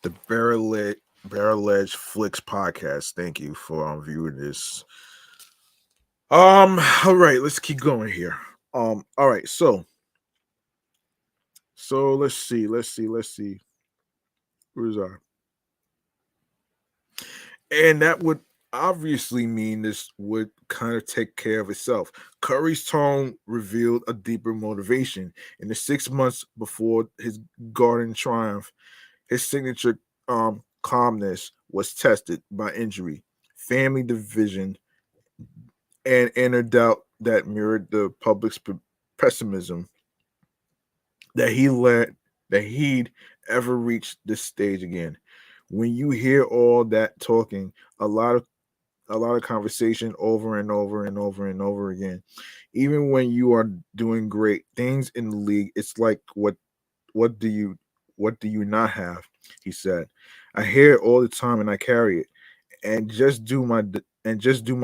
The Barrel Edge Flicks podcast. Thank you for viewing this. All right, let's keep going here. All right, so let's see. Where's our and that would obviously mean this would kind of take care of itself. Curry's tone revealed a deeper motivation. In the 6 months before his Garden triumph, his signature calmness was tested by injury, family division, and inner doubt that mirrored the public's pessimism that he'd ever reach this stage again. When you hear all that talking, a lot of conversation over and over and over and over again, even when you are doing great things in the league, it's like what do you not have? He said. I hear it all the time and I carry it and just do my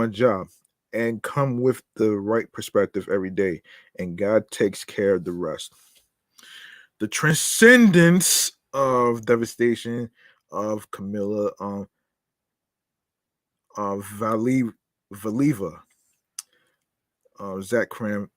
job and come with the right perspective every day, and God takes care of the rest. The transcendence of devastation of Camilla Valieva, Zach Cram.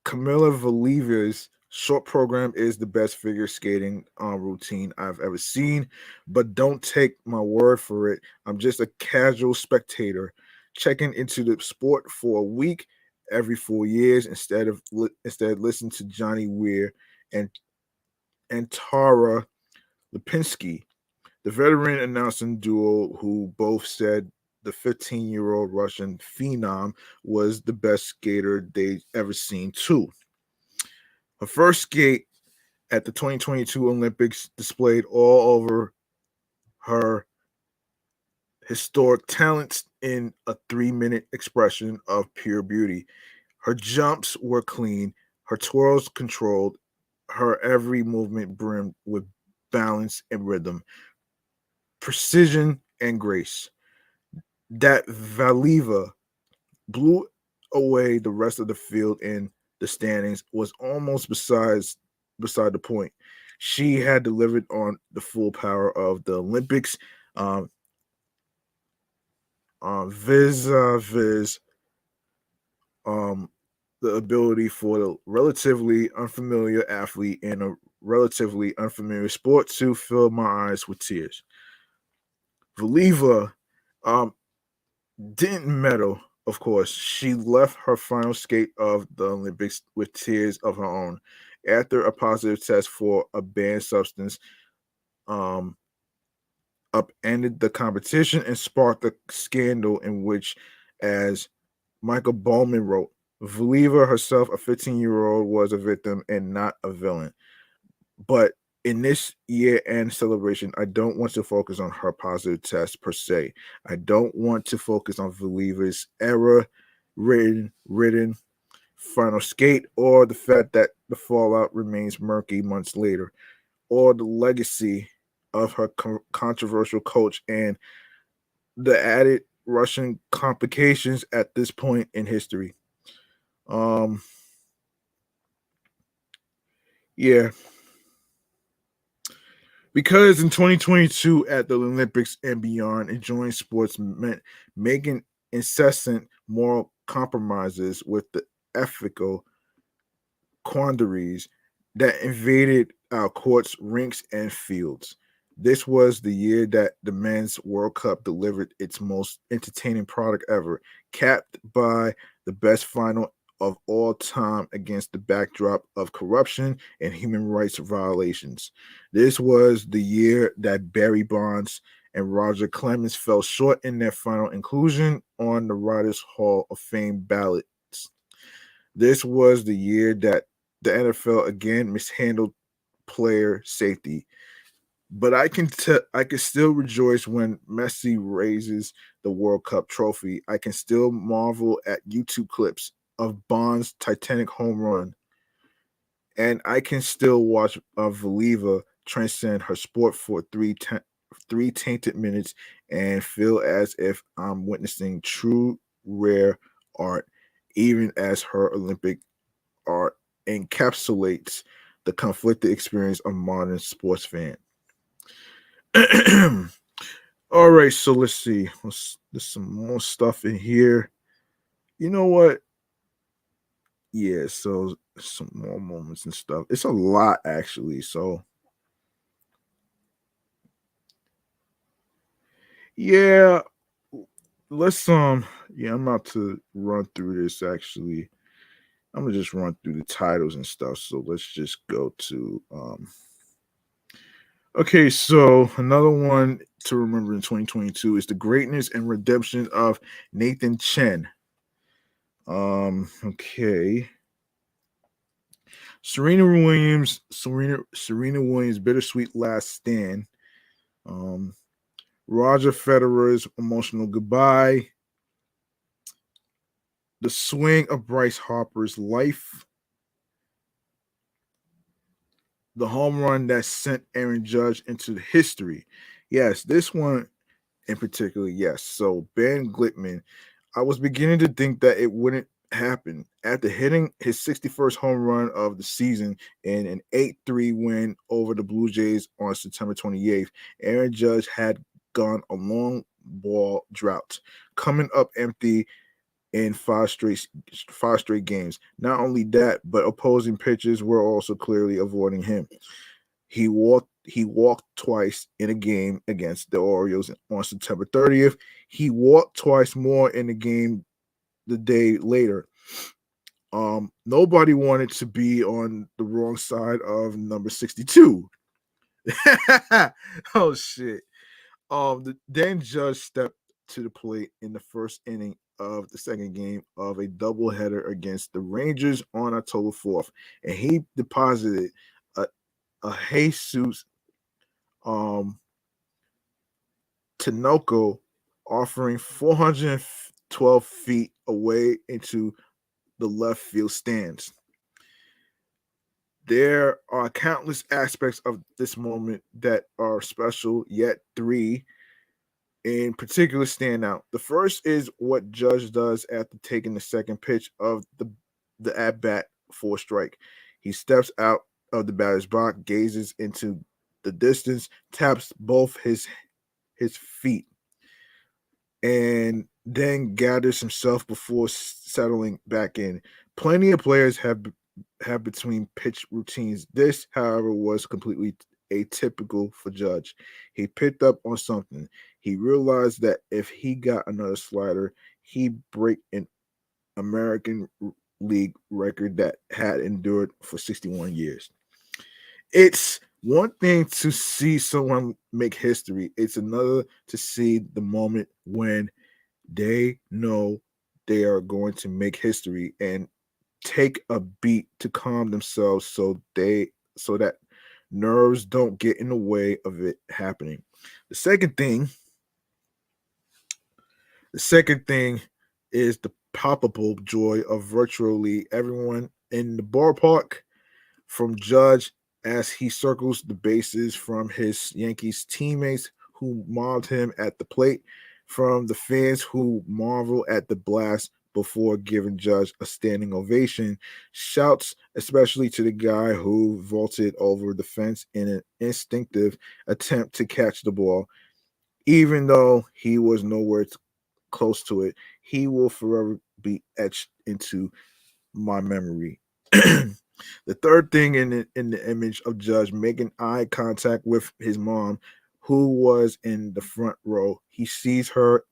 Camilla Valieva's short program is the best figure skating routine I've ever seen, but don't take my word for it. I'm just a casual spectator checking into the sport for a week every 4 years instead listen to Johnny Weir and Tara Lipinski, the veteran announcing duo who both said the 15-year-old Russian phenom was the best skater they'd ever seen too. Her first skate at the 2022 Olympics displayed all over her historic talents in a 3-minute expression of pure beauty. Her jumps were clean, her twirls controlled, her every movement brimmed with balance and rhythm, precision and grace. That Valieva blew away the rest of the field in the standings was almost beside the point. She had delivered on the full power of the Olympics, um, vis-a-vis um, the ability for the relatively unfamiliar athlete in a relatively unfamiliar sport to fill my eyes with tears. Valieva um, didn't medal, of course. She left her final skate of the Olympics with tears of her own. after a positive test for a banned substance upended the competition and sparked a scandal in which, as Michael Bowman wrote, Valieva herself, a 15-year-old, was a victim and not a villain. But in this year-end celebration, I don't want to focus on her positive test per se. I don't want to focus on Valieva's error-ridden final skate, or the fact that the fallout remains murky months later, or the legacy of her controversial coach and the added Russian complications at this point in history. Yeah. Because in 2022 at the Olympics and beyond, enjoying sports meant making incessant moral compromises with the ethical quandaries that invaded our courts, rinks, and fields. This was the year that the Men's World Cup delivered its most entertaining product ever, capped by the best final of all time against the backdrop of corruption and human rights violations. This was the year that Barry Bonds and Roger Clemens fell short in their final inclusion on the Writers' Hall of Fame ballots. This was the year that the NFL again mishandled player safety. But I can still rejoice when Messi raises the World Cup trophy. I can still marvel at YouTube clips of Bond's Titanic home run, and I can still watch Valieva transcend her sport for three tainted minutes and feel as if I'm witnessing true rare art, even as her Olympic art encapsulates the conflicted experience of modern sports fan. All right, so let's see. There's some more stuff in here. You know what? Yeah, so some more moments and stuff. It's a lot actually. So yeah, let's yeah, I'm about to run through this actually. I'm gonna just run through the titles and stuff. So let's just go to okay, so another one to remember in 2022 is the greatness and redemption of Nathan Chen. Okay. Serena Williams, bittersweet last stand. Roger Federer's emotional goodbye. The swing of Bryce Harper's life. The home run that sent Aaron Judge into history. Yes, this one in particular, yes. So Ben Glickman, I was beginning to think that it wouldn't happen. After hitting his 61st home run of the season in an 8-3 win over the Blue Jays on September 28th, Aaron Judge had gone a long ball drought, coming up empty in five straight games. Not only that, but opposing pitchers were also clearly avoiding him. He walked twice in a game against the Orioles on September 30th. He walked twice more in the game the day later. Nobody wanted to be on the wrong side of number 62. Oh shit. Then Judge stepped to the plate in the first inning of the second game of a doubleheader against the Rangers on October 4th, and he deposited a Jesus Tinoco offering 412 feet away into the left field stands. There are countless aspects of this moment that are special, yet three in particular stand out. The first is what Judge does after taking the second pitch of the at bat for a strike. He steps out of the batter's box, gazes into the distance, taps both his feet, and then gathers himself before settling back in. Plenty of players have between pitch routines. This, however, was completely atypical for Judge. He picked up on something. He realized that if he got another slider, he'd break an American league record that had endured for 61 years. It's one thing to see someone make history, it's another to see the moment when they know they are going to make history and take a beat to calm themselves so that nerves don't get in the way of it happening. The second thing, the second thing is the palpable joy of virtually everyone in the ballpark, from Judge as he circles the bases, from his Yankees teammates who mobbed him at the plate, from the fans who marvel at the blast before giving Judge a standing ovation, shouts especially to the guy who vaulted over the fence in an instinctive attempt to catch the ball. Even though he was nowhere close to it, he will forever be etched into my memory. The third thing in the image of Judge making eye contact with his mom, who was in the front row. He sees her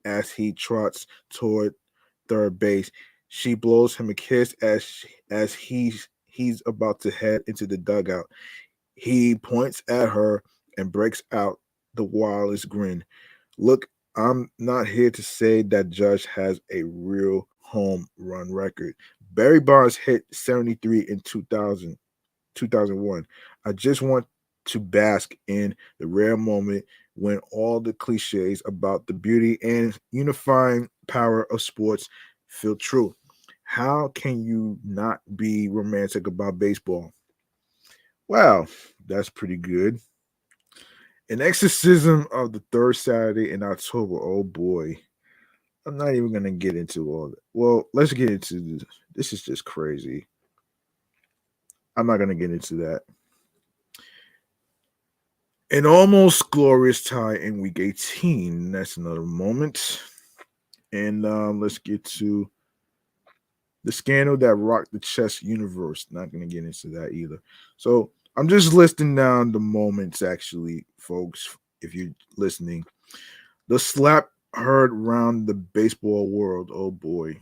as he trots toward third base. She blows him a kiss as he's about to head into the dugout. He points at her and breaks out the wildest grin. Look, I'm not here to say that Judge has a real home run record. Barry Bonds hit 73 in 2001. I just want to bask in the rare moment when all the cliches about the beauty and unifying power of sports feel true. How can you not be romantic about baseball? Wow, that's pretty good. An exorcism of the third Saturday in October. Oh boy. I'm not even gonna get into all that. Well, let's get into this. This is just crazy. I'm not gonna get into that. An almost glorious tie in week 18. That's another moment. And let's get to the scandal that rocked the chess universe. Not gonna get into that either. So I'm just listing down the moments, actually, folks, if you're listening. The slap heard round the baseball world. Oh boy.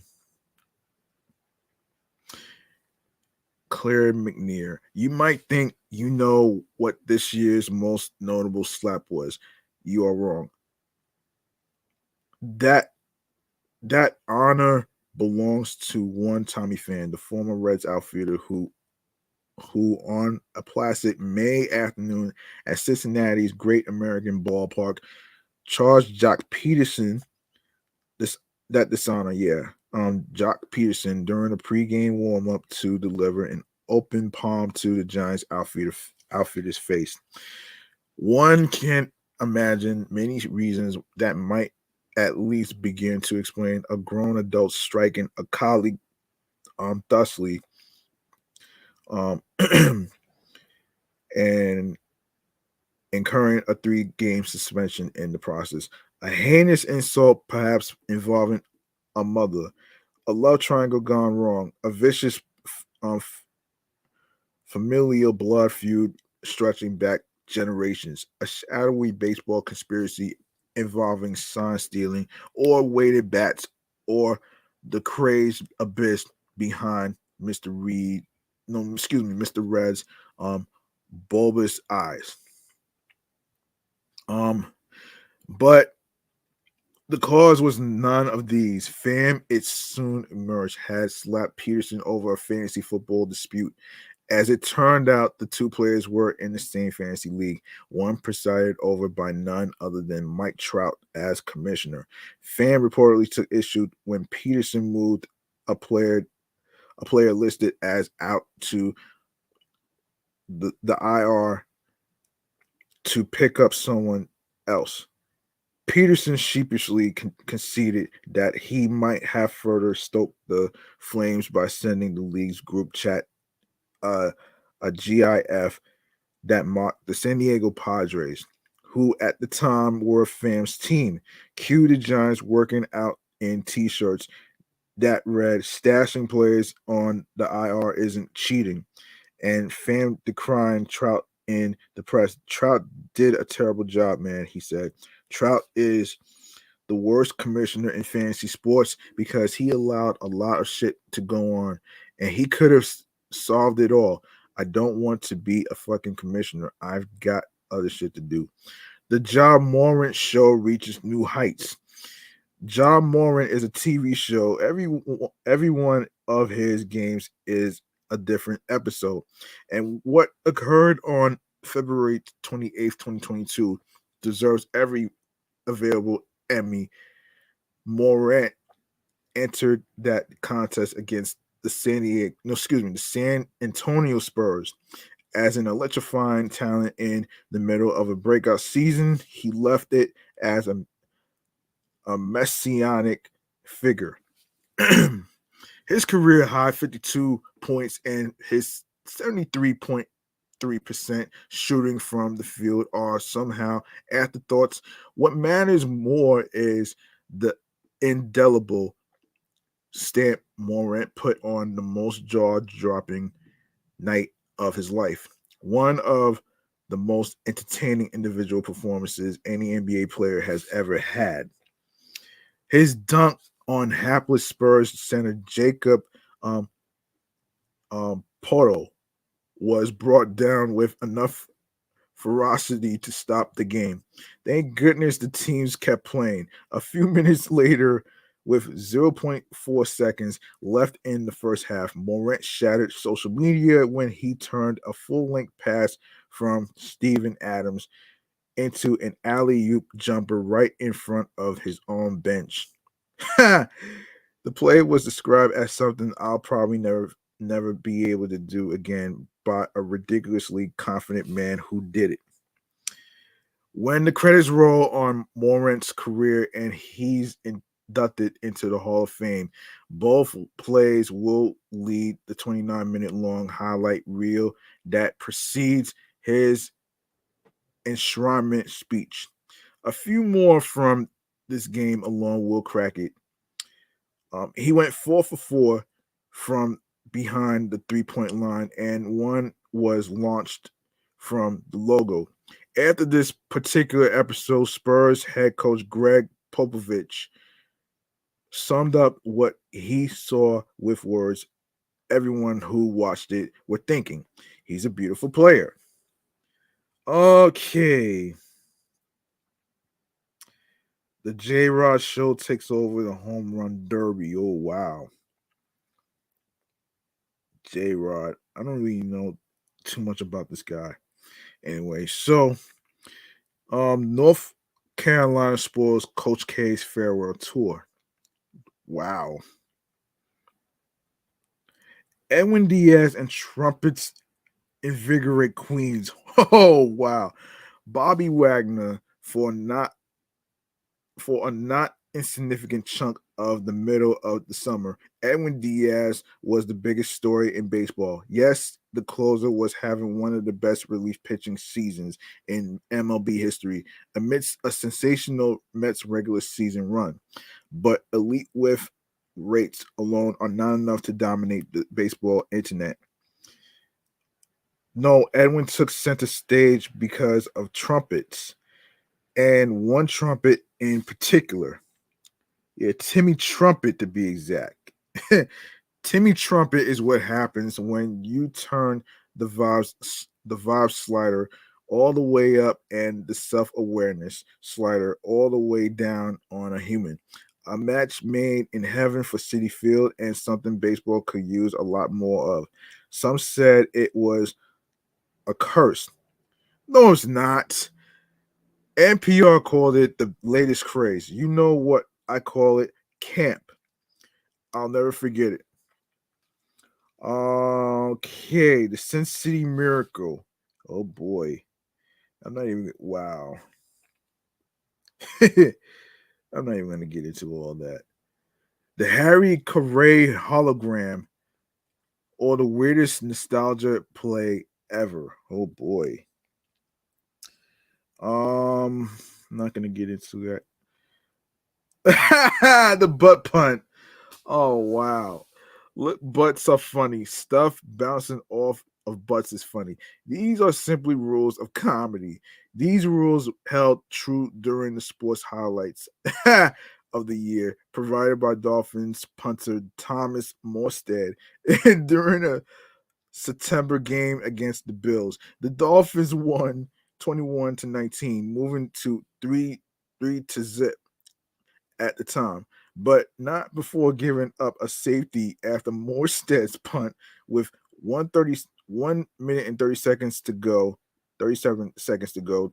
Claire McNear. You might think you know what this year's most notable slap was. You are wrong. That that honor belongs to one Tommy Fan, the former Reds outfielder who on a placid May afternoon at Cincinnati's Great American Ballpark charged Jock Peterson this that dishonor, yeah. Jock Peterson during a pregame warm-up to deliver an open palm to the Giants outfielder's face. One can imagine many reasons that might at least begin to explain a grown adult striking a colleague thusly, um, and incurring a 3-game suspension in the process. A heinous insult, perhaps involving a mother, a love triangle gone wrong, a vicious um, familial blood feud stretching back generations, a shadowy baseball conspiracy involving sign stealing or weighted bats, or the crazed abyss behind Mr. Reed, no, excuse me, Mr. Red's um, bulbous eyes. Um, but the cause was none of these. Fam, it soon emerged, had slapped Peterson over a fantasy football dispute. As it turned out, the two players were in the same fantasy league, one presided over by none other than Mike Trout as commissioner. Fan reportedly took issue when Peterson moved a player listed as out to the IR to pick up someone else. Peterson sheepishly conceded that he might have further stoked the flames by sending the league's group chat uh, a GIF that mocked the San Diego Padres, who at the time were Fam's team. Cue the Giants working out in t-shirts that read, "Stashing players on the IR isn't cheating," and Fam decrying Trout in the press. Trout did a terrible job, man, he said. Trout is the worst commissioner in fantasy sports because he allowed a lot of shit to go on, and he could have solved it all. I don't want to be a fucking commissioner. I've got other shit to do. The John Morant show reaches new heights. John Morant is a TV show. Every one of his games is a different episode. And what occurred on February 28th, 2022 deserves every available Emmy. Morant entered that contest against the the San Antonio Spurs. As an electrifying talent in the middle of a breakout season, he left it as a messianic figure. His career high 52 points and his 73.3% shooting from the field are somehow afterthoughts. What matters more is the indelible stamp Morant put on the most jaw-dropping night of his life. One of the most entertaining individual performances any NBA player has ever had. His dunk on hapless Spurs center Jacob Porto was brought down with enough ferocity to stop the game. Thank goodness the teams kept playing. A few minutes later, with 0.4 seconds left in the first half, Morant shattered social media when he turned a full-length pass from Steven Adams into an alley-oop jumper right in front of his own bench. The play was described as something I'll probably never be able to do again by a ridiculously confident man who did it. When the credits roll on Morant's career and he's inducted into the Hall of Fame, both plays will lead the 29-minute long highlight reel that precedes his enshrinement speech. A few more from this game alone will crack it. He went 4 for 4 from behind the 3-point line, and one was launched from the logo. After this particular episode, Spurs head coach Greg Popovich summed up what he saw with words everyone who watched it were thinking. He's a beautiful player. Okay. The J-Rod show takes over the home run derby. Oh, wow. J-Rod. I don't really know too much about this guy. Anyway, so North Carolina spoils Coach K's farewell tour. Wow. Edwin Diaz and trumpets invigorate Queens. Oh, wow. Bobby Wagner for a not insignificant chunk of the middle of the summer. Edwin Diaz was the biggest story in baseball. Yes, the closer was having one of the best relief pitching seasons in MLB history amidst a sensational Mets regular season run. But elite whiff rates alone are not enough to dominate the baseball internet. No, Edwin took center stage because of trumpets, and one trumpet in particular. Yeah, Timmy Trumpet to be exact. Timmy Trumpet is what happens when you turn the vibe slider all the way up and the self-awareness slider all the way down on a human. A match made in heaven for Citi Field and something baseball could use a lot more of. Some said it was a curse. No, it's not. NPR called it the latest craze. You know what I call it? Camp. I'll never forget it. Okay, the Sin City Miracle. Oh boy. I'm not even wow. I'm not even going to get into all that. The Harry Carey hologram or the weirdest nostalgia play ever. Oh boy. I'm not going to get into that. The butt punt. Oh wow. Look, butts are funny. Stuff bouncing off of butts is funny. These are simply rules of comedy. These rules held true during the sports highlights of the year, provided by Dolphins punter Thomas Morstead during a September game against the Bills. The Dolphins won 21-19, moving to 3 to zip at the time, but not before giving up a safety after Morstead's punt with 1 minute and 30 seconds to go, 37 seconds to go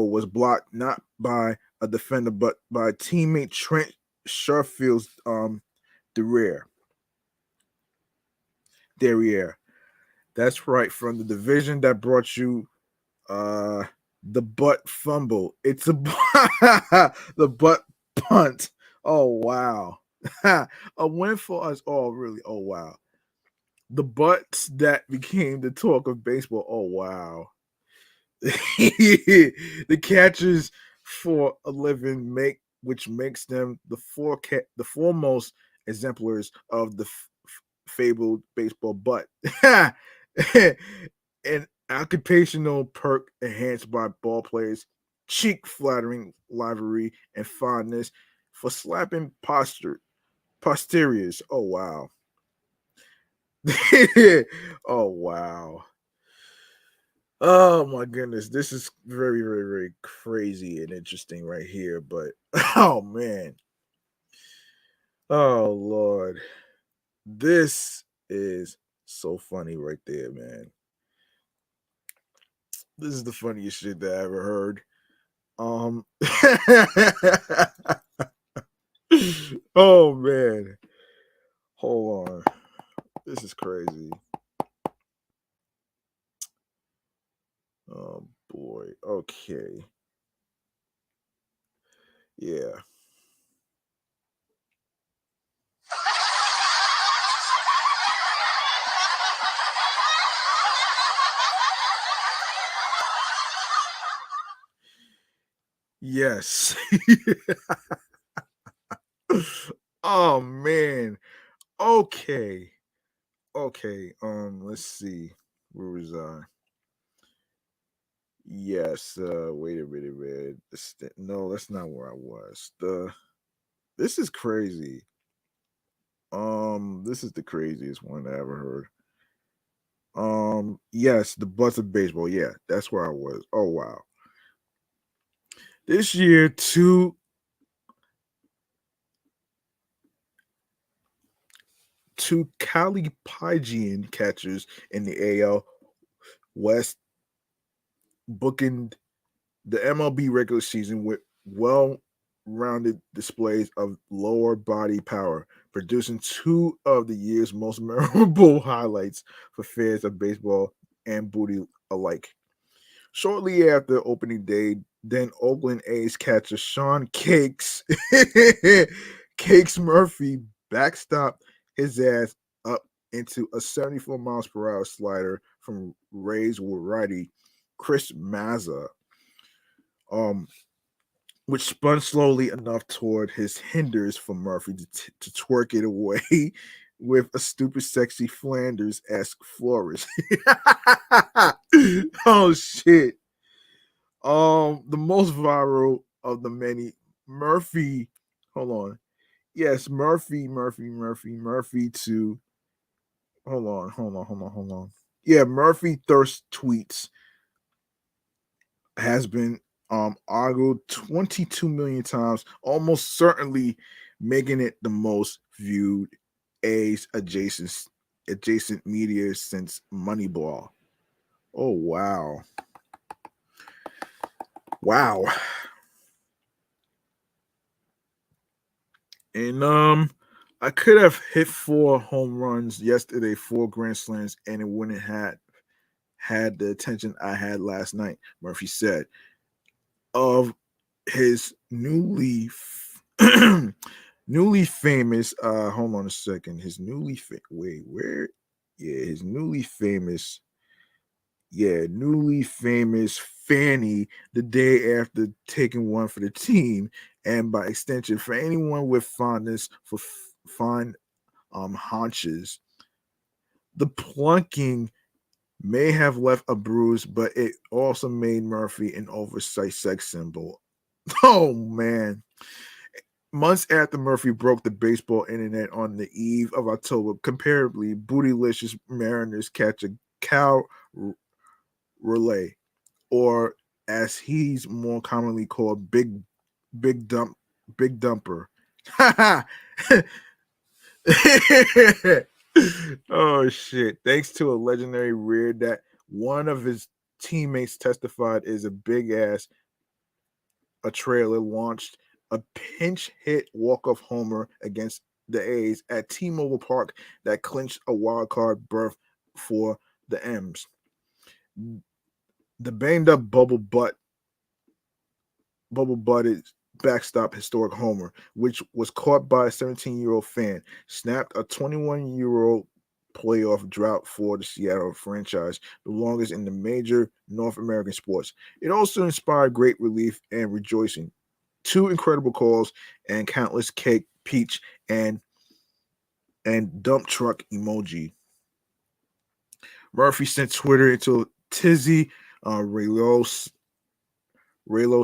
was blocked not by a defender but by teammate Trent Sherfield's derriere. That's right, from the division that brought you the butt fumble. It's a the butt punt. Oh wow. A win for us all, really. Oh wow. The butts that became the talk of baseball. Oh wow. The catchers for a living which makes them the foremost exemplars of the fabled baseball butt. An occupational perk enhanced by ball players' cheek flattering livery and fondness for slapping posteriors. Oh wow. Oh wow. Oh my goodness. This is very, very, very crazy and interesting right here. But oh man. Oh Lord. This is so funny right there, man. This is the funniest shit that I ever heard. Oh man. Hold on. This is crazy. Oh boy. Okay. Yeah. Yes. Oh man. Okay. Okay. Let's see. Where was I? Yes. Wait a minute. No, that's not where I was. This is crazy. This is the craziest one I ever heard. Yes, the butts of baseball. Yeah, that's where I was. Oh wow. This year, two Calipigian catchers in the AL West bookend the MLB regular season with well-rounded displays of lower body power, producing two of the year's most memorable highlights for fans of baseball and booty alike. Shortly after opening day, then Oakland A's catcher Sean Cakes Murphy backstopped his ass up into a 74 miles per hour slider from Rays righty Chris Mazza, um, which spun slowly enough toward his hinders for Murphy to twerk it away with a stupid, sexy Flanders-esque flourish. Oh shit! The most viral of the many Murphy. Hold on. Yes, Murphy to hold on. Yeah, Murphy thirst tweets has been argued 22 million times, almost certainly making it the most viewed A's adjacent media since Moneyball. Oh wow. Wow. And I could have hit 4 home runs yesterday, 4 grand slams, and it wouldn't have had the attention I had last night, Murphy said. Of his newly famous hold on a second. His wait, where? Yeah, his newly famous Fanny the day after taking one for the team, and by extension for anyone with fondness for fine haunches. The plunking may have left a bruise, but it also made Murphy an oversight sex symbol. Oh man. Months after Murphy broke the baseball internet on the eve of October, comparably bootylicious Mariners catch a cow relay, or as he's more commonly called, big dumper. Oh shit! Thanks to a legendary rear that one of his teammates testified is a big ass, a trailer launched a pinch hit walk-off homer against the A's at T-Mobile Park that clinched a wild card berth for the M's. The banged up bubble-butted backstop historic homer, which was caught by a 17-year-old fan, snapped a 21-year-old playoff drought for the Seattle franchise, the longest in the major North American sports. It also inspired great relief and rejoicing. 2 incredible calls and countless cake, peach, and dump truck emoji. Murphy sent Twitter into a tizzy. Raylo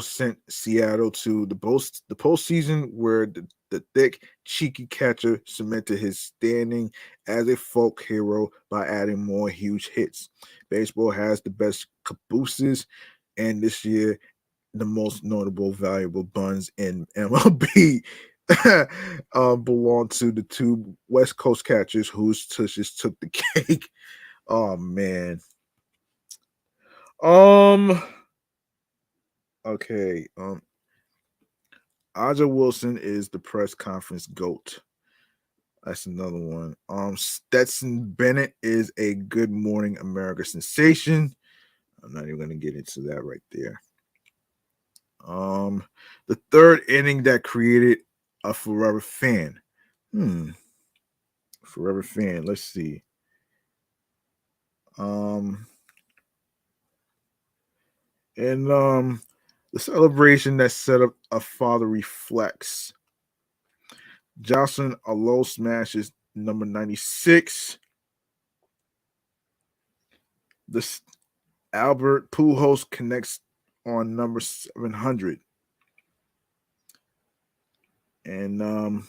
sent Seattle to the postseason, where the thick, cheeky catcher cemented his standing as a folk hero by adding more huge hits. Baseball has the best cabooses, and this year, the most notable valuable buns in MLB belong to the 2 West Coast catchers whose tushes took the cake. Oh man. Okay. Aja Wilson is the press conference GOAT. That's another one. Stetson Bennett is a Good Morning America sensation. I'm not even gonna get into that right there. The third inning that created a forever fan. Forever fan. Let's see. And the celebration that set up a fatherly flex. Jocelyn Alonso smashes number 96. The Albert Pujols connects on number 700. And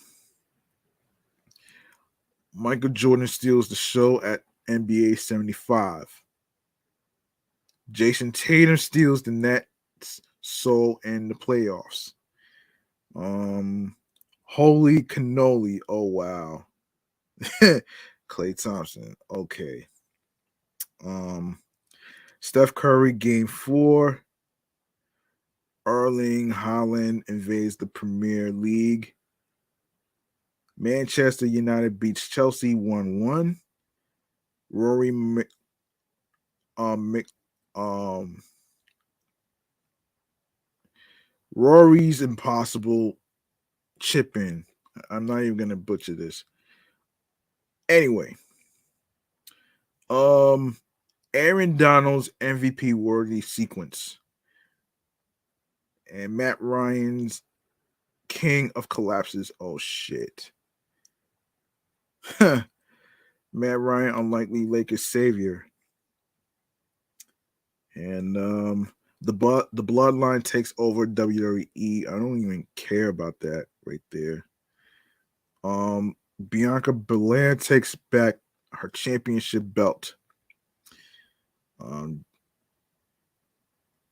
Michael Jordan steals the show at NBA 75. Jason Tatum steals the Nets' soul in the playoffs. Holy cannoli. Oh, wow. Klay Thompson. Okay. Steph Curry, game 4. Erling Haaland invades the Premier League. Manchester United beats Chelsea 1-1. Rory's impossible chip in. I'm not even gonna butcher this. Anyway, Aaron Donald's MVP worthy sequence, and Matt Ryan's King of Collapses. Oh shit. Matt Ryan, unlikely Lakers savior. And the bloodline takes over WWE. I don't even care about that right there. Bianca Belair takes back her championship belt.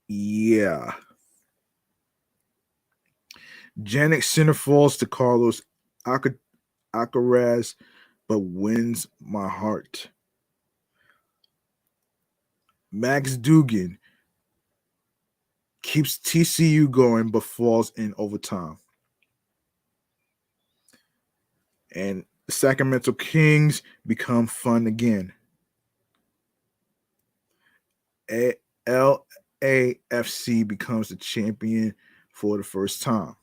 Yeah. Janik Sinner falls to Carlos Alcaraz, but wins my heart. Max Dugan keeps TCU going, but falls in overtime. And the Sacramento Kings become fun again. LAFC becomes the champion for the first time.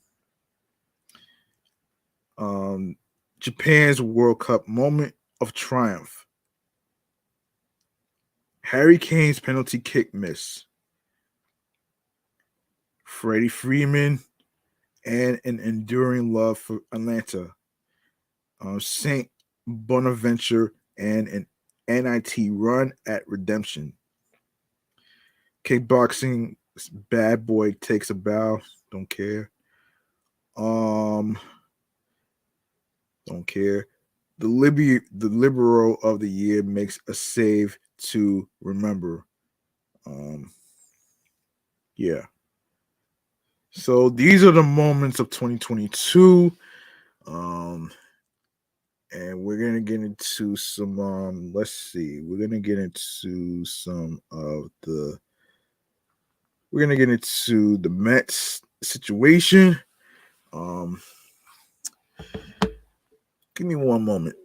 Japan's World Cup moment of triumph. Harry Kane's penalty kick miss. Freddie Freeman and an enduring love for Atlanta. Saint Bonaventure and an NIT run at redemption. Kickboxing bad boy takes a bow. Don't care. Um, don't care. The liberal of the year makes a save to remember. Um, yeah. So these are the moments of 2022. Um, and we're gonna get into some. Let's see. We're gonna get into some of the. We're gonna get into the Mets situation. Um, give me one moment.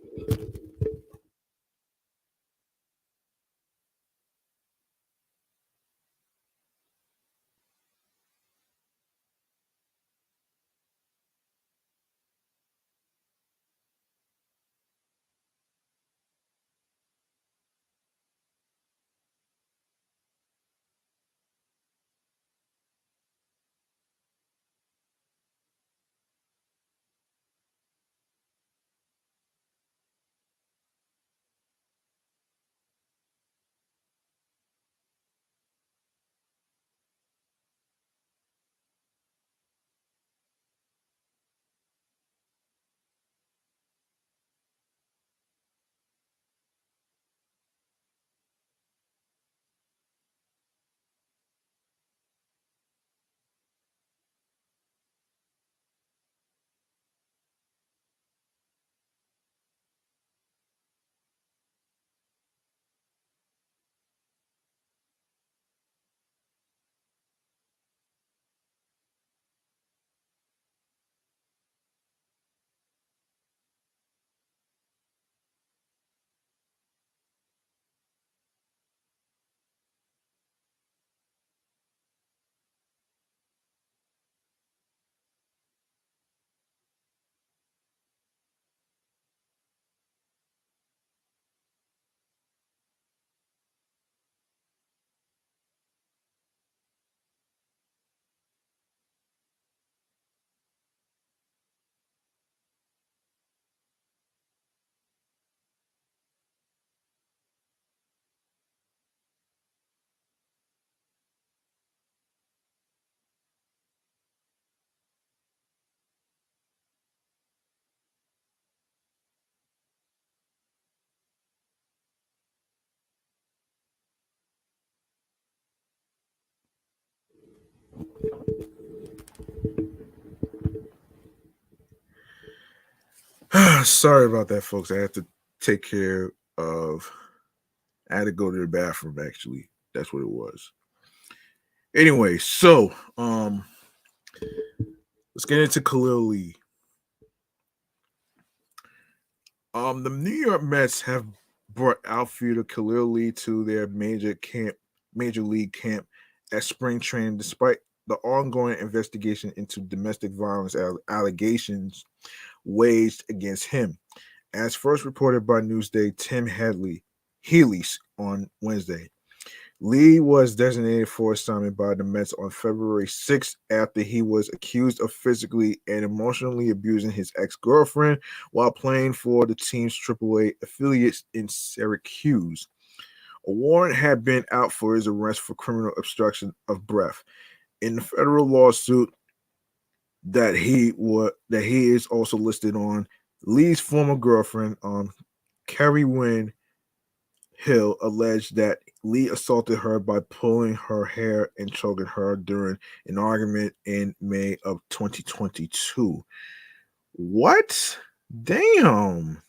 Sorry about that, folks. I had to take care of. I had to go to the bathroom. Actually, that's what it was. Anyway, so let's get into Khalil Lee. The New York Mets have brought outfielder Khalil Lee to their major league camp at spring training, despite the ongoing investigation into domestic violence allegations waged against him. As first reported by Newsday Tim Healy on Wednesday. Lee was designated for assignment by the Mets on February 6th after he was accused of physically and emotionally abusing his ex-girlfriend while playing for the team's AAA affiliates in Syracuse. A warrant had been out for his arrest for criminal obstruction of breath. In the federal lawsuit that he is also listed on, Lee's former girlfriend, Carrie Wynn Hill, alleged that Lee assaulted her by pulling her hair and choking her during an argument in May of 2022. What? Damn.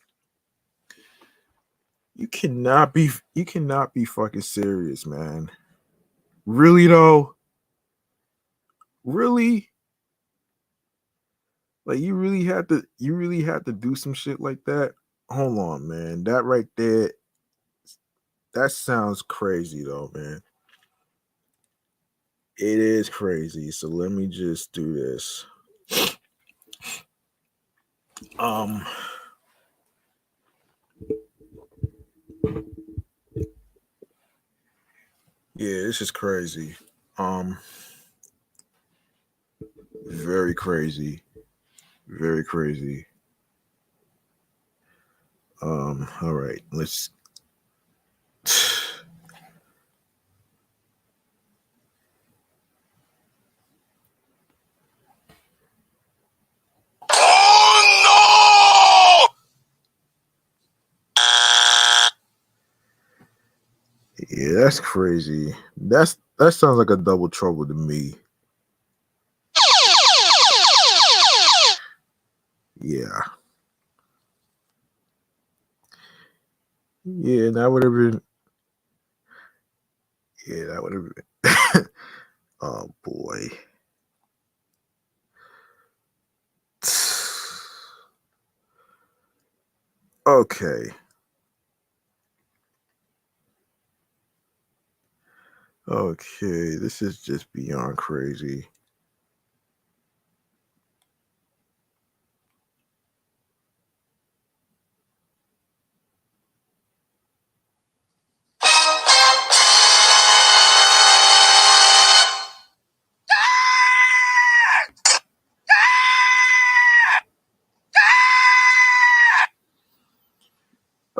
You cannot be fucking serious, man. Really though? Really? Like you really had to do some shit like that? Hold on, man. That right there, that sounds crazy though, man. It is crazy. So let me just do this. Um yeah, this is crazy. Um very crazy. Very crazy. All right. Yeah, that's crazy. That sounds like a double trouble to me. Yeah. Yeah, that would have been. Yeah, that would have been. Oh boy. Okay. Okay. This is just beyond crazy.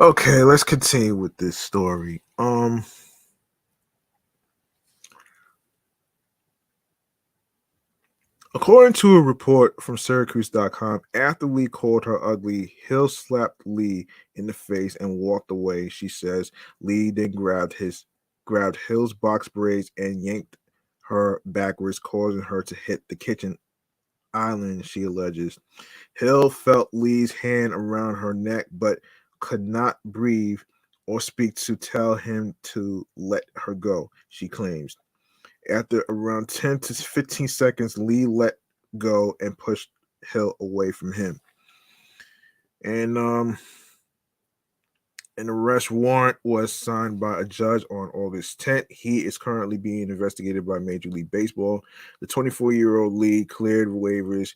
Okay, let's continue with this story. According to a report from Syracuse.com, after Lee called her ugly, Hill slapped Lee in the face and walked away. She says Lee then grabbed Hill's box braids and yanked her backwards, causing her to hit the kitchen island, she alleges. Hill felt Lee's hand around her neck but could not breathe or speak to tell him to let her go, she claims. After around 10 to 15 seconds, Lee let go and pushed Hill away from him. And an arrest warrant was signed by a judge on August 10th. He is currently being investigated by Major League Baseball. The 24-year-old Lee cleared waivers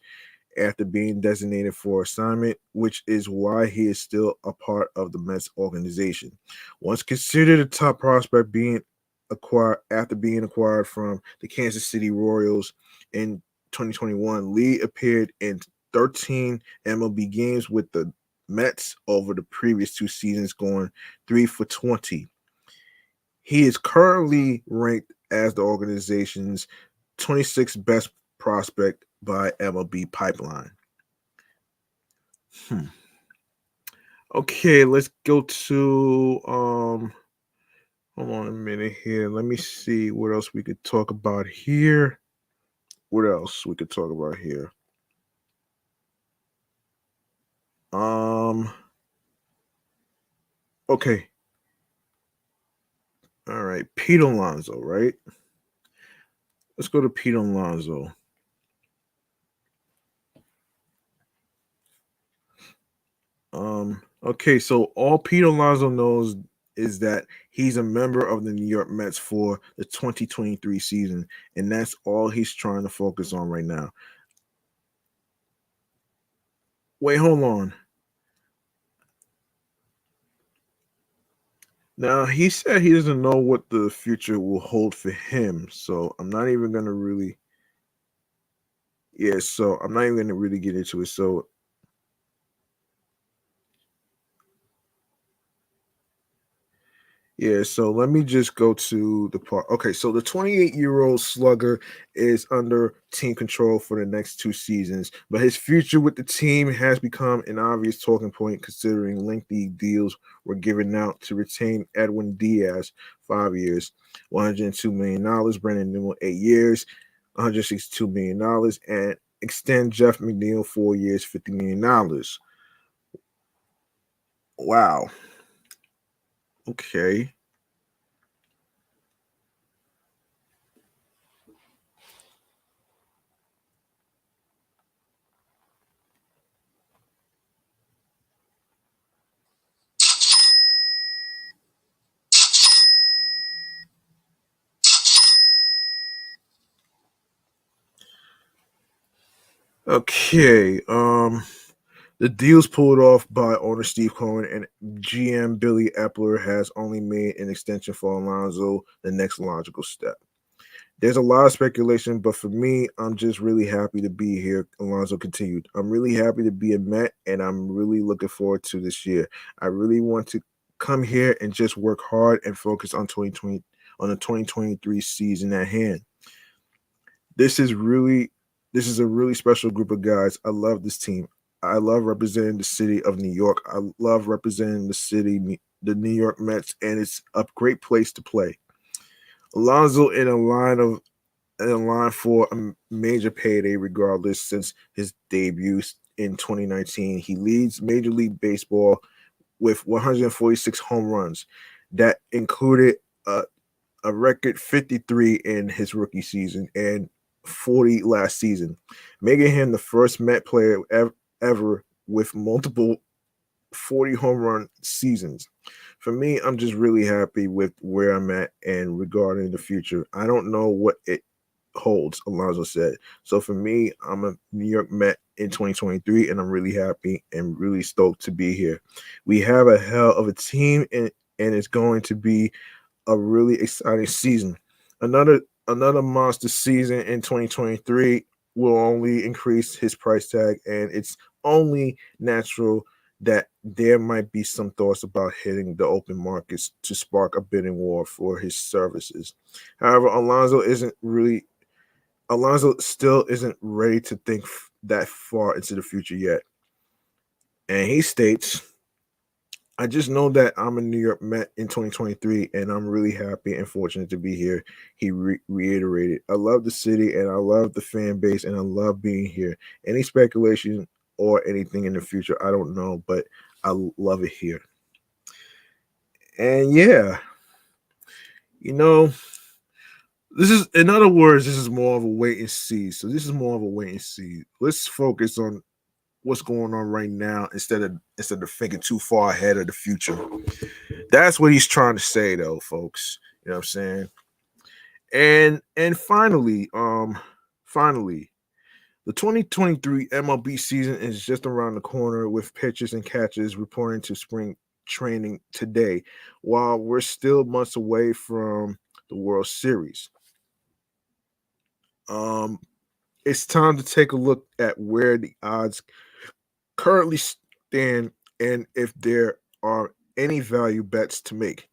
after being designated for assignment, which is why he is still a part of the Mets organization. Once considered a top prospect being acquired from the Kansas City Royals in 2021, Lee appeared in 13 MLB games with the Mets over the previous two seasons, going 3 for 20. He is currently ranked as the organization's 26th best prospect by MLB Pipeline. Okay, let's go to hold on a minute here. Let me see what else we could talk about here. What else we could talk about here? Um okay. All right, Pete Alonso, right? Let's go to Pete Alonso. Okay, so all Pete Alonso knows is that he's a member of the New York Mets for the 2023 season, and that's all he's trying to focus on right now. Wait, hold on. Now, he said he doesn't know what the future will hold for him, so I'm not even gonna really so I'm not even gonna really get into it. So so let me just go to the part. Okay, so the 28-year-old slugger is under team control for the next two seasons, but his future with the team has become an obvious talking point considering lengthy deals were given out to retain Edwin Diaz 5 years, $102 million, Brandon Newell 8 years, $162 million, and extend Jeff McNeil 4 years, $50 million. Wow. Okay. Okay. The deals pulled off by owner Steve Cohen and GM Billy Epler has only made an extension for Alonso the next logical step. There's a lot of speculation, but for me, I'm just really happy to be here. Alonso continued. I'm really happy to be a Met, and I'm really looking forward to this year. I really want to come here and just work hard and focus on 2020 on the 2023 season at hand. This is really this is a really special group of guys. I love this team. I love representing the city of New York. I love representing the city the New York Mets, and it's a great place to play. Alonso in a line for a major payday regardless since his debut in 2019. He leads Major League Baseball with 146 home runs. That included a record 53 in his rookie season and 40 last season, making him the first Met player ever with multiple 40 home run seasons. For me, I'm just really happy with where I'm at and regarding the future. I don't know what it holds, Alonso said. So for me, I'm a New York Met in 2023, and I'm really happy and really stoked to be here. We have a hell of a team, and it's going to be a really exciting season. Another monster season in 2023 will only increase his price tag, and it's only natural that there might be some thoughts about hitting the open markets to spark a bidding war for his services. However, Alonso still isn't ready to think that far into the future yet. And he states, I just know that I'm a New York Met in 2023, and I'm really happy and fortunate to be here. He reiterated, I love the city, and I love the fan base, and I love being here. Any speculation or anything in the future, I don't know, but I love it here. And yeah, you know, in other words, this is more of a wait and see. So this is more of a wait and see. Let's focus on what's going on right now instead of thinking too far ahead of the future. That's what he's trying to say, though, folks. You know what I'm saying? And finally, the 2023 MLB season is just around the corner with pitchers and catchers reporting to spring training today, while we're still months away from the World Series. It's time to take a look at where the odds currently stand and if there are any value bets to make.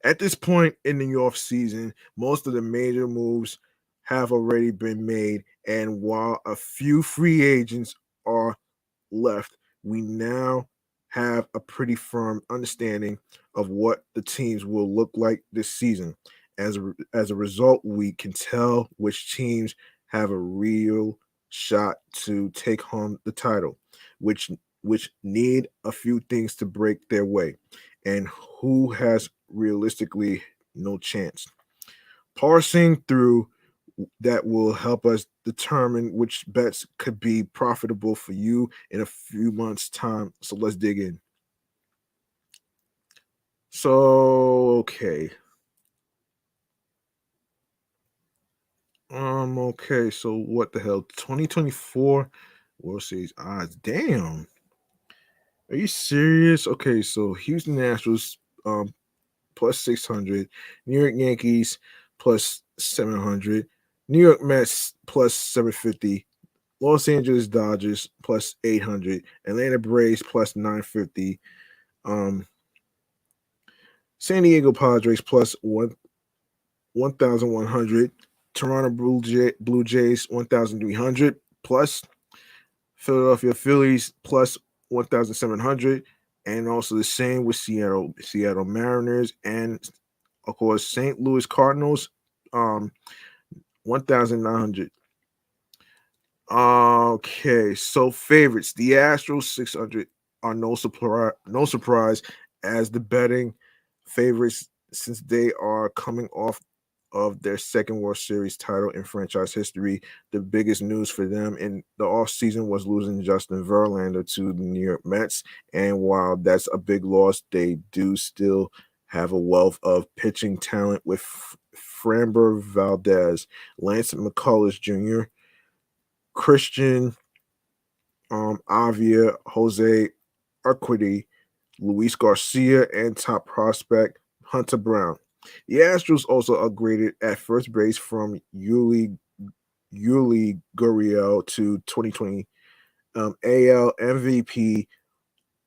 At this point in the off season, most of the major moves have already been made, and while a few free agents are left, we now have a pretty firm understanding of what the teams will look like this season. As a result, we can tell which teams have a real shot to take home the title, which which need a few things to break their way, and who has realistically no chance. Parsing through that will help us determine which bets could be profitable for you in a few months' time. So let's dig in. So, okay. Okay, so what the hell? 2024 World Series odds. Damn. Are you serious? Okay, so Houston Nationals plus 600, New York Yankees plus 700, New York Mets plus 750, Los Angeles Dodgers plus 800, Atlanta Braves plus 950, San Diego Padres plus 1,100, Toronto Blue Jays 1,300 plus Philadelphia Phillies plus 1,700, and also the same with Seattle Mariners, and of course St. Louis Cardinals 1,900. Okay, so favorites. The Astros 600 are no surprise as the betting favorites since they are coming off of their second World Series title in franchise history. The biggest news for them in the offseason was losing Justin Verlander to the New York Mets. And while that's a big loss, they do still have a wealth of pitching talent with Framber Valdez, Lance McCullers Jr., Christian Avia, Jose Urquidy, Luis Garcia, and top prospect Hunter Brown. The Astros also upgraded at first base from Yuli Gurriel to 2020 AL MVP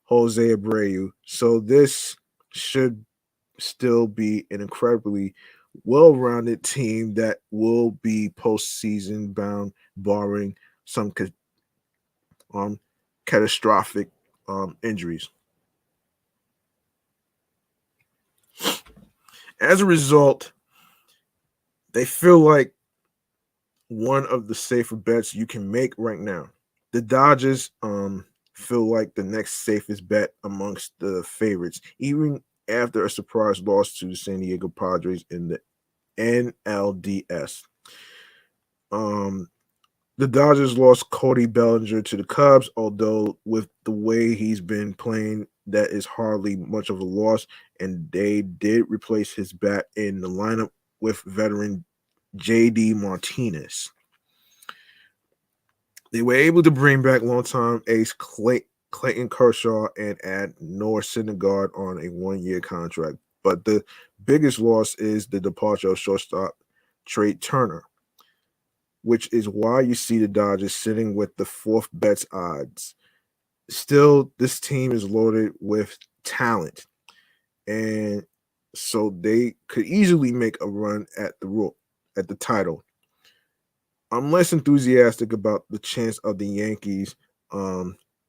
Jose Abreu. So this should still be an incredibly well-rounded team that will be postseason bound, barring some catastrophic injuries. As a result, they feel like one of the safer bets you can make right now. The Dodgers feel like the next safest bet amongst the favorites, even after a surprise loss to the San Diego Padres in the NLDS. Um, the Dodgers lost Cody Bellinger to the Cubs, although with the way he's been playing, that is hardly much of a loss. And they did replace his bat in the lineup with veteran JD Martinez. They were able to bring back longtime ace Clayton Kershaw and add Noah Syndergaard on a one-year contract. But the biggest loss is the departure of shortstop Trey Turner, which is why you see the Dodgers sitting with the fourth best odds. Still, this team is loaded with talent, and so they could easily make a run at the title. I'm less enthusiastic about the chance of the Yankees.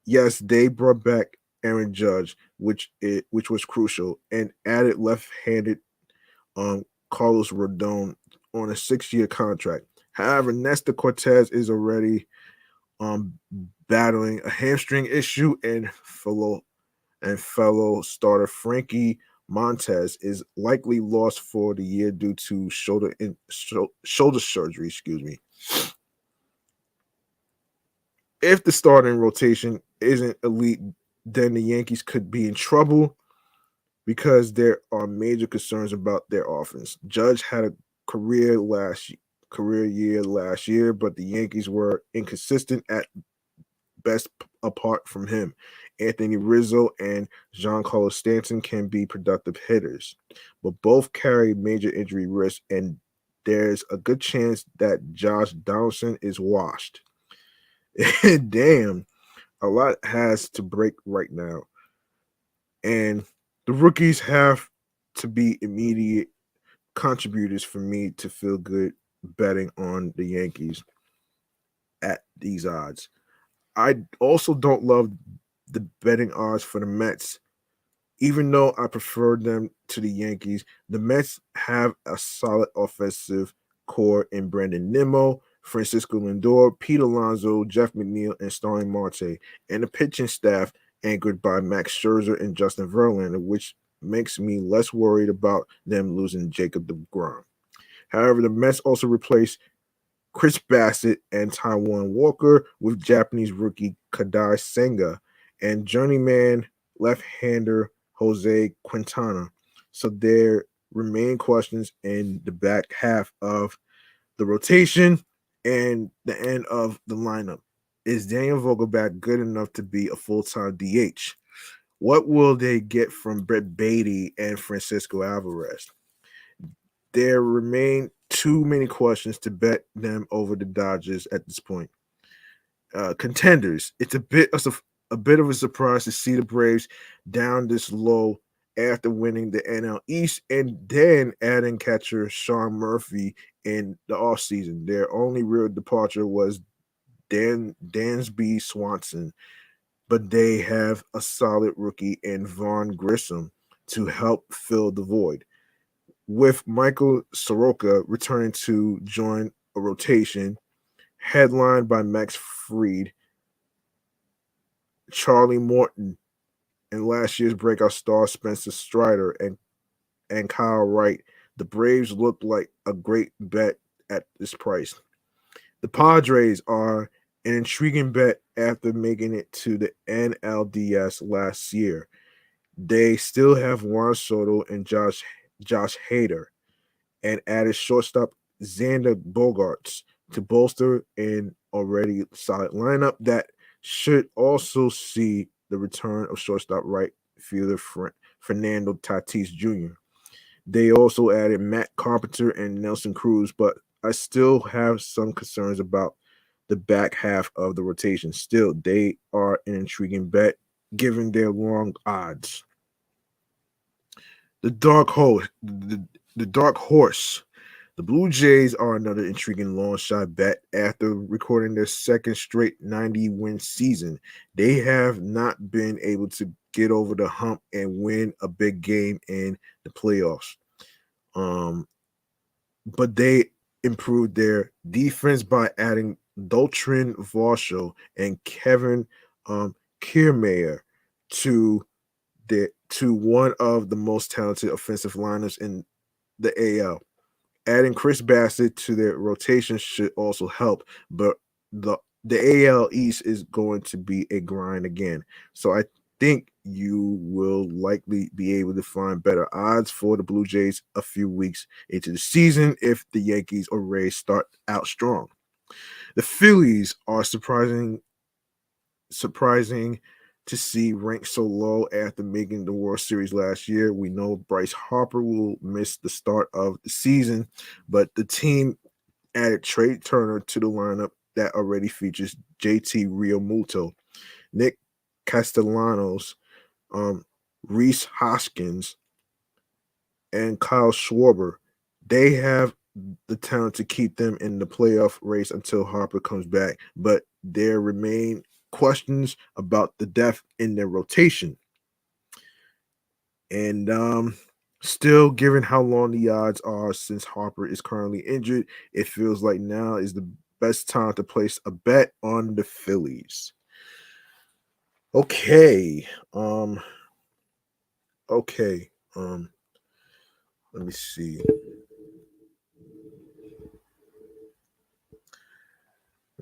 Yes, they brought back Aaron Judge, which was crucial, and added left-handed Carlos Rodon on a 6-year contract. However, Nestor Cortez is already battling a hamstring issue, and fellow starter Frankie Montez is likely lost for the year due to shoulder surgery. Excuse me. If the starting rotation isn't elite, then the Yankees could be in trouble because there are major concerns about their offense. Judge had a career year last year, but the Yankees were inconsistent at best apart from him. Anthony Rizzo and Giancarlo Stanton can be productive hitters, but both carry major injury risk, and there's a good chance that Josh Donaldson is washed. Damn, a lot has to break right now. And the rookies have to be immediate contributors for me to feel good betting on the Yankees at these odds. I also don't love the betting odds for the Mets. Even though I prefer them to the Yankees, the Mets have a solid offensive core in Brandon Nimmo, Francisco Lindor, Pete Alonso, Jeff McNeil, and Starling Marte, and the pitching staff anchored by Max Scherzer and Justin Verlander, which makes me less worried about them losing Jacob deGrom. However, the Mets also replaced Chris Bassett and Taiwan Walker with Japanese rookie Kadai Senga and journeyman left-hander Jose Quintana. So there remain questions in the back half of the rotation and the end of the lineup. Is Daniel Vogelback good enough to be a full-time DH? What will they get from Brett Beatty and Francisco Alvarez? There remain too many questions to bet them over the Dodgers at this point. Contenders. It's a bit of a surprise to see the Braves down this low after winning the NL East and then adding catcher Sean Murphy in the offseason. Their only real departure was Dansby Swanson, but they have a solid rookie in Vaughn Grissom to help fill the void. With Michael Soroka returning to join a rotation headlined by Max Fried, Charlie Morton, and last year's breakout star Spencer Strider and Kyle Wright, the Braves look like a great bet at this price. The Padres are an intriguing bet after making it to the NLDS last year. They still have Juan Soto and Josh Hader, and added shortstop Xander Bogaerts to bolster an already solid lineup that should also see the return of shortstop right fielder Fernando Tatis Jr. They also added Matt Carpenter and Nelson Cruz, but I still have some concerns about the back half of the rotation. Still, they are an intriguing bet given their long odds. The dark horse, the dark horse. The Blue Jays are another intriguing long shot bet after recording their second straight 90-win season. They have not been able to get over the hump and win a big game in the playoffs. But they improved their defense by adding Daltrin Varsho and Kevin Kiermaier to one of the most talented offensive liners in the AL. Adding Chris Bassett to their rotation should also help, but the AL East is going to be a grind again. So I think you will likely be able to find better odds for the Blue Jays a few weeks into the season if the Yankees or Rays start out strong. The Phillies are surprising to see ranked so low after making the World Series last year. We know Bryce Harper will miss the start of the season, but the team added Trey Turner to the lineup that already features JT Realmuto, Nick Castellanos, Reese Hoskins, and Kyle Schwarber. They have the talent to keep them in the playoff race until Harper comes back, but there remain questions about the depth in their rotation. And still, given how long the odds are since Harper is currently injured, it feels like now is the best time to place a bet on the Phillies. Okay. Okay. Let me see.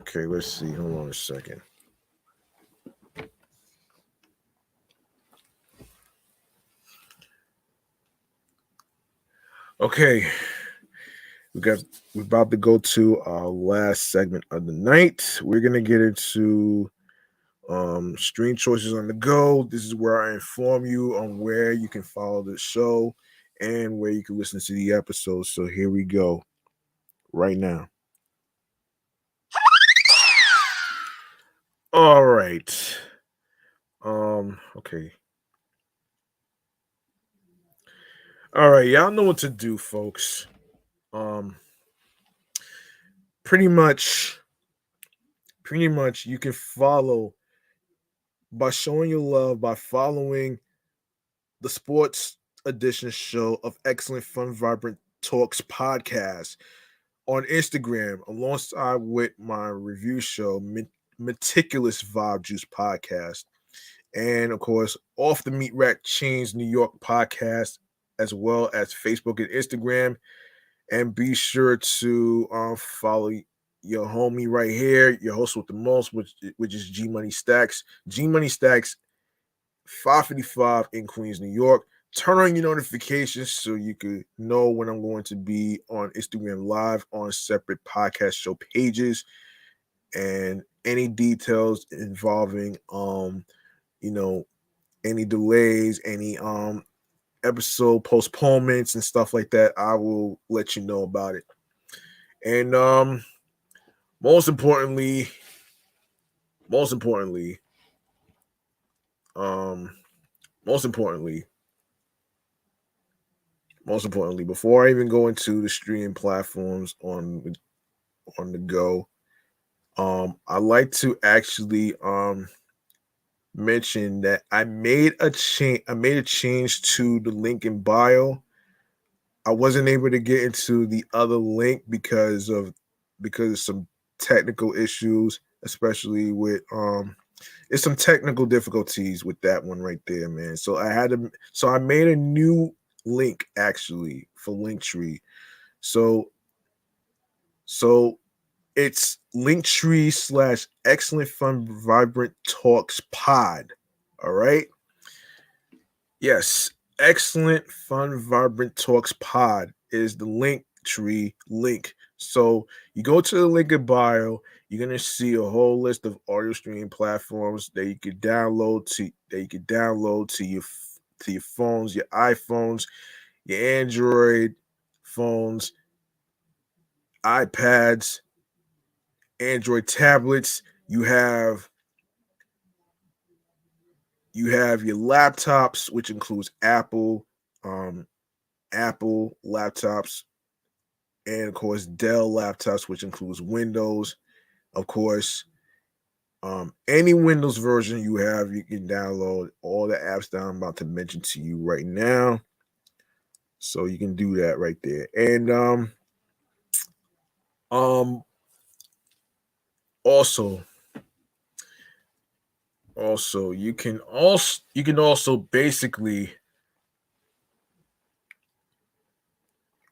Okay, let's see. Hold on a second. Okay. We're about to go to our last segment of the night. We're gonna get into stream choices on the go. This is where I inform you on where you can follow the show and where you can listen to the episodes. So here we go right now. All right. Okay. All right, y'all know what to do, folks. Pretty much you can follow by showing your love by following the Sports Edition show of Excellent Fun Vibrant Talks podcast on Instagram, alongside with my review show, Meticulous Vibe Juice podcast, and of course, Off the Meat Rack Chains New York podcast, as well as Facebook and Instagram. And be sure to follow your homie right here, your host with the most, which is G Money Stacks. G Money Stacks 555 in Queens, New York. Turn on your notifications so you can know when I'm going to be on Instagram Live on separate podcast show pages, and any details involving any delays, any episode postponements and stuff like that, I will let you know about it. And most importantly, most importantly, before I even go into the streaming platforms on the go, I like to actually mention that I made a change to the link in bio. I wasn't able to get into the other link because of some technical issues, especially with it's some technical difficulties with that one right there, man. So I made a new link actually for Linktree. So it's Linktree / Excellent Fun Vibrant Talks Pod. All right. Yes, Excellent Fun Vibrant Talks Pod is the Linktree link. So you go to the link in bio, you're gonna see a whole list of audio streaming platforms that you can download to your phones, your iPhones, your Android phones, iPads, Android tablets. You have your laptops, which includes Apple laptops, and of course Dell laptops, which includes Windows. Of course, any Windows version you have, you can download all the apps that I'm about to mention to you right now. So you can do that right there. And also you can also basically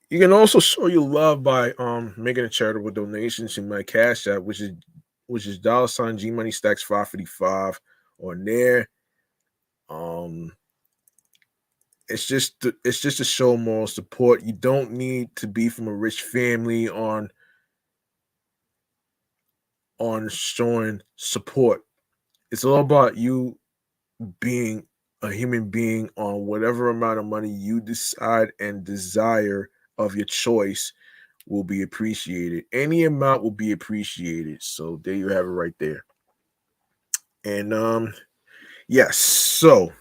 you can also show your love by making a charitable donation to my Cash App, which is $ G Money Stacks 555 on there. It's just to show moral support. You don't need to be from a rich family on showing support. It's all about you being a human being on whatever amount of money you decide and desire of your choice will be appreciated. Any amount will be appreciated. So there you have it right there. And yes, so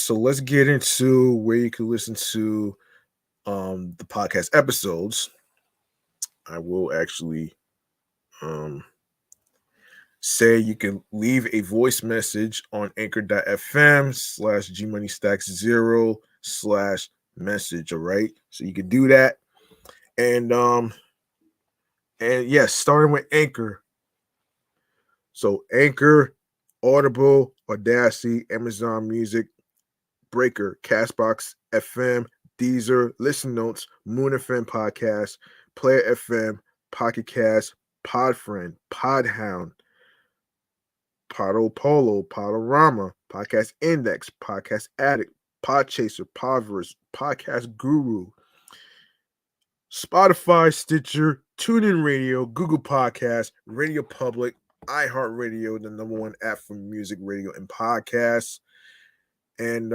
let's get into where you can listen to the podcast episodes. I will actually say you can leave a voice message on anchor.fm/gmoneystacks0/message. All right. So you can do that. And yes, starting with Anchor. So Anchor, Audible, Audacity, Amazon Music, Breaker, Castbox FM, Deezer, Listen Notes, Moon FM Podcast, Player FM, Pocket Cast, Podfriend, Podhound, Podopolo, Podorama, Podcast Index, Podcast Addict, Podchaser, Podverse, Podcast Guru, Spotify, Stitcher, TuneIn Radio, Google Podcasts, Radio Public, iHeartRadio, the number one app for music, radio, and podcasts. And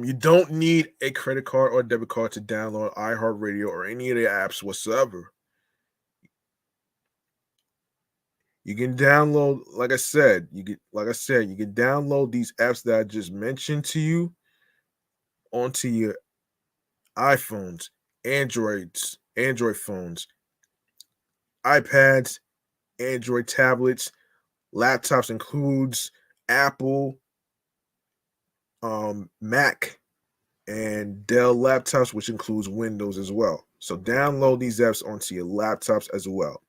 you don't need a credit card or debit card to download iHeartRadio or any of the apps whatsoever. You can download, like I said, you can download these apps that I just mentioned to you onto your iPhones, Android phones, iPads, Android tablets, laptops includes Apple, Mac, and Dell laptops, which includes Windows as well. So download these apps onto your laptops as well.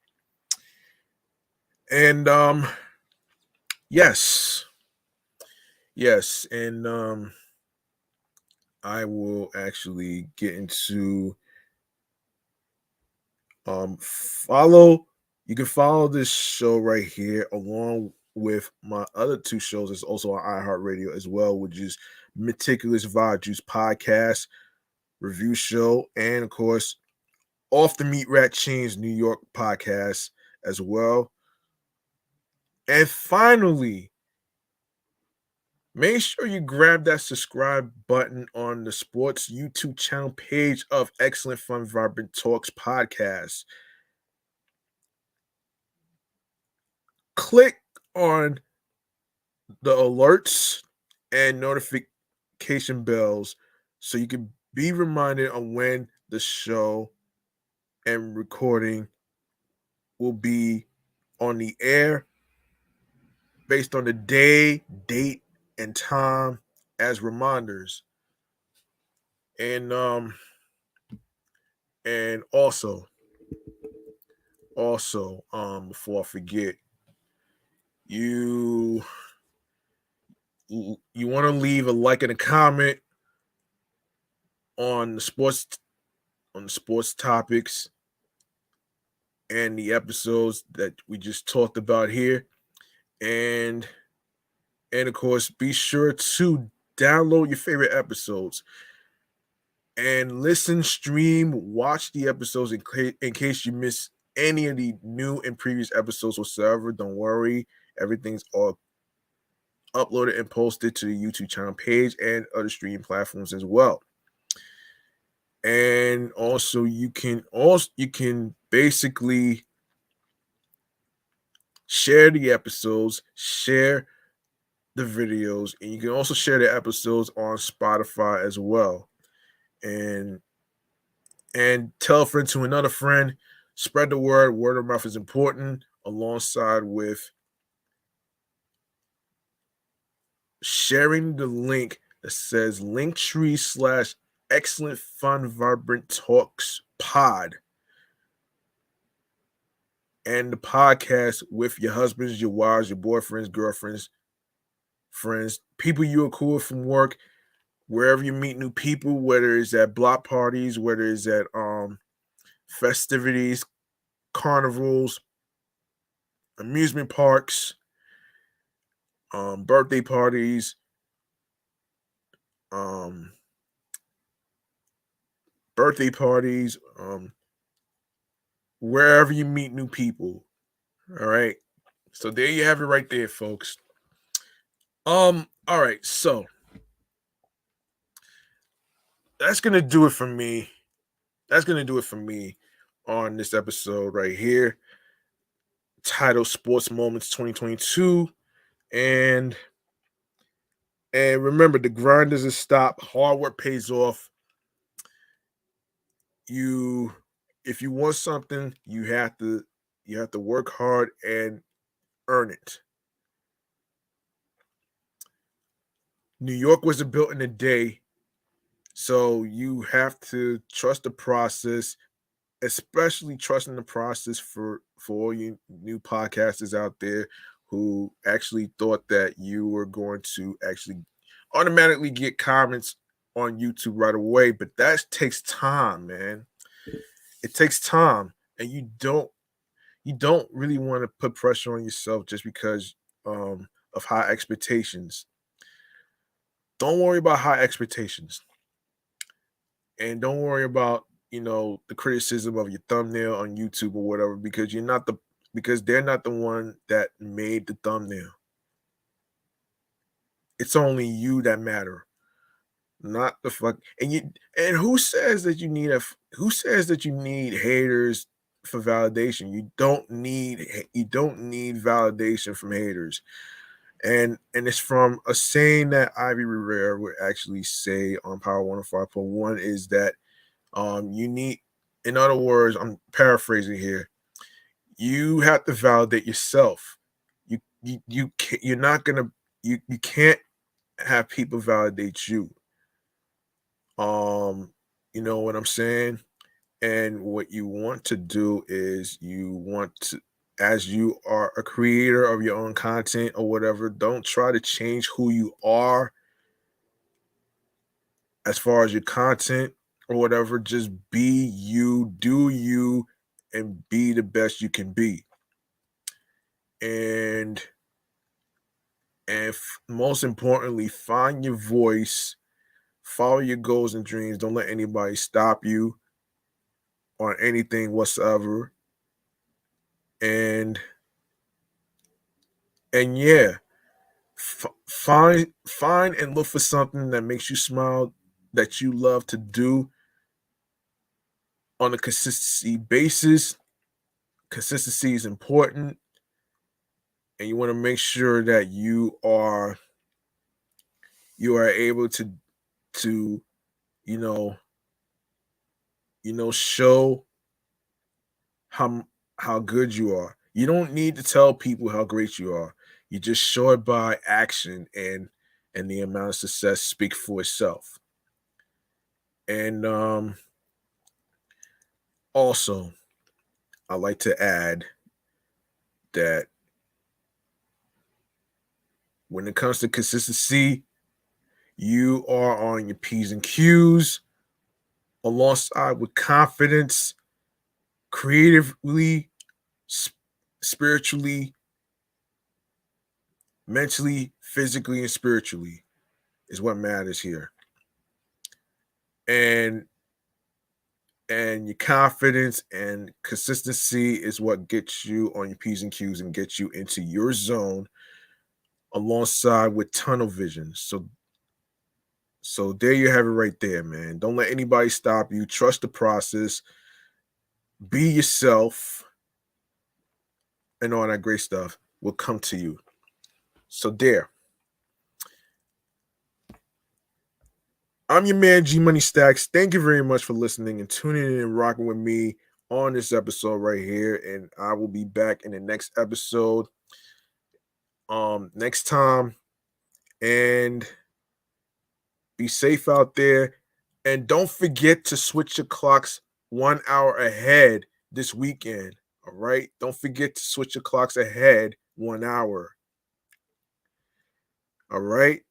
And yes, and I will actually get into you can follow this show right here along with my other two shows. It's also on iHeartRadio as well, which is Meticulous Vibe Juice Podcast, Review Show, and of course Off the Meat Rat Chains New York Podcast as well. And finally, make sure you grab that subscribe button on the sports YouTube channel page of Excellent Fun Vibrant Talks Podcast. Click on the alerts and notification bells so you can be reminded on when the show and recording will be on the air based on the day, date, and time as reminders. And also before I forget, you want to leave a like and a comment on the sports topics and the episodes that we just talked about here. And of course, be sure to download your favorite episodes and listen, stream, watch the episodes in case you miss any of the new and previous episodes whatsoever. Don't worry, everything's all uploaded and posted to the YouTube channel page and other streaming platforms as well. And also you can basically share the episodes, share the videos, and you can also share the episodes on Spotify as well. And tell a friend to another friend. Spread the word. Word of mouth is important, alongside with sharing the link that says Linktree/Excellent Fun Vibrant Talks Pod, and the podcast with your husbands, your wives, your boyfriends, girlfriends, friends, people you are cool with from work, wherever you meet new people, whether it's at block parties, whether it's at festivities, carnivals, amusement parks, birthday parties, um, wherever you meet new people. All right. So there you have it right there, folks. All right, so that's gonna do it for me. That's gonna do it for me on this episode right here, titled Sports Moments 2022. And remember, the grind doesn't stop, hard work pays off. If you want something, you have to work hard and earn it. New York wasn't built in a day, so you have to trust the process, especially trusting the process for all you new podcasters out there who actually thought that you were going to actually automatically get comments on YouTube right away, but that takes time, man. It takes time, and you don't really want to put pressure on yourself just because of high expectations. Don't worry about high expectations, and don't worry about the criticism of your thumbnail on YouTube or whatever, because they're not the one that made the thumbnail. It's only you that matter, not the fuck. And who says that you need haters for validation? You don't need validation from haters. And it's from a saying that Ivy Rivera would actually say on Power 105.1, is that you need, in other words, I'm paraphrasing here, you have to validate yourself. You can't, you're not gonna you can't have people validate you. You know what I'm saying? And what you want to do is, as you are a creator of your own content or whatever, don't try to change who you are as far as your content or whatever. Just be you, do you, and be the best you can be. And most importantly, find your voice, follow your goals and dreams. Don't let anybody stop you on anything whatsoever. And yeah, find and look for something that makes you smile, that you love to do on a consistency basis. Consistency is important, and you want to make sure that you are able to you know show how good you are. You don't need to tell people how great you are. You just show it by action, and the amount of success speak for itself. And also, I like to add that when it comes to consistency, you are on your P's and Q's, alongside with confidence, creatively, spiritually, mentally, physically, and spiritually is what matters here. And your confidence and consistency is what gets you on your P's and Q's and gets you into your zone, alongside with tunnel vision. So there you have it right there, man. Don't let anybody stop you. Trust the process. Be yourself, and all that great stuff will come to you. So there. I'm your man, G Money Stacks. Thank you very much for listening and tuning in and rocking with me on this episode right here. And I will be back in the next episode next time. And be safe out there. And don't forget to switch your clocks 1 hour ahead this weekend. All right. Don't forget to switch your clocks ahead 1 hour. All right.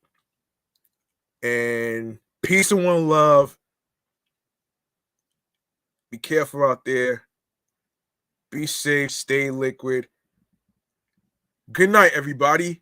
And peace and one love. Be careful out there. Be safe. Stay liquid. Good night, everybody.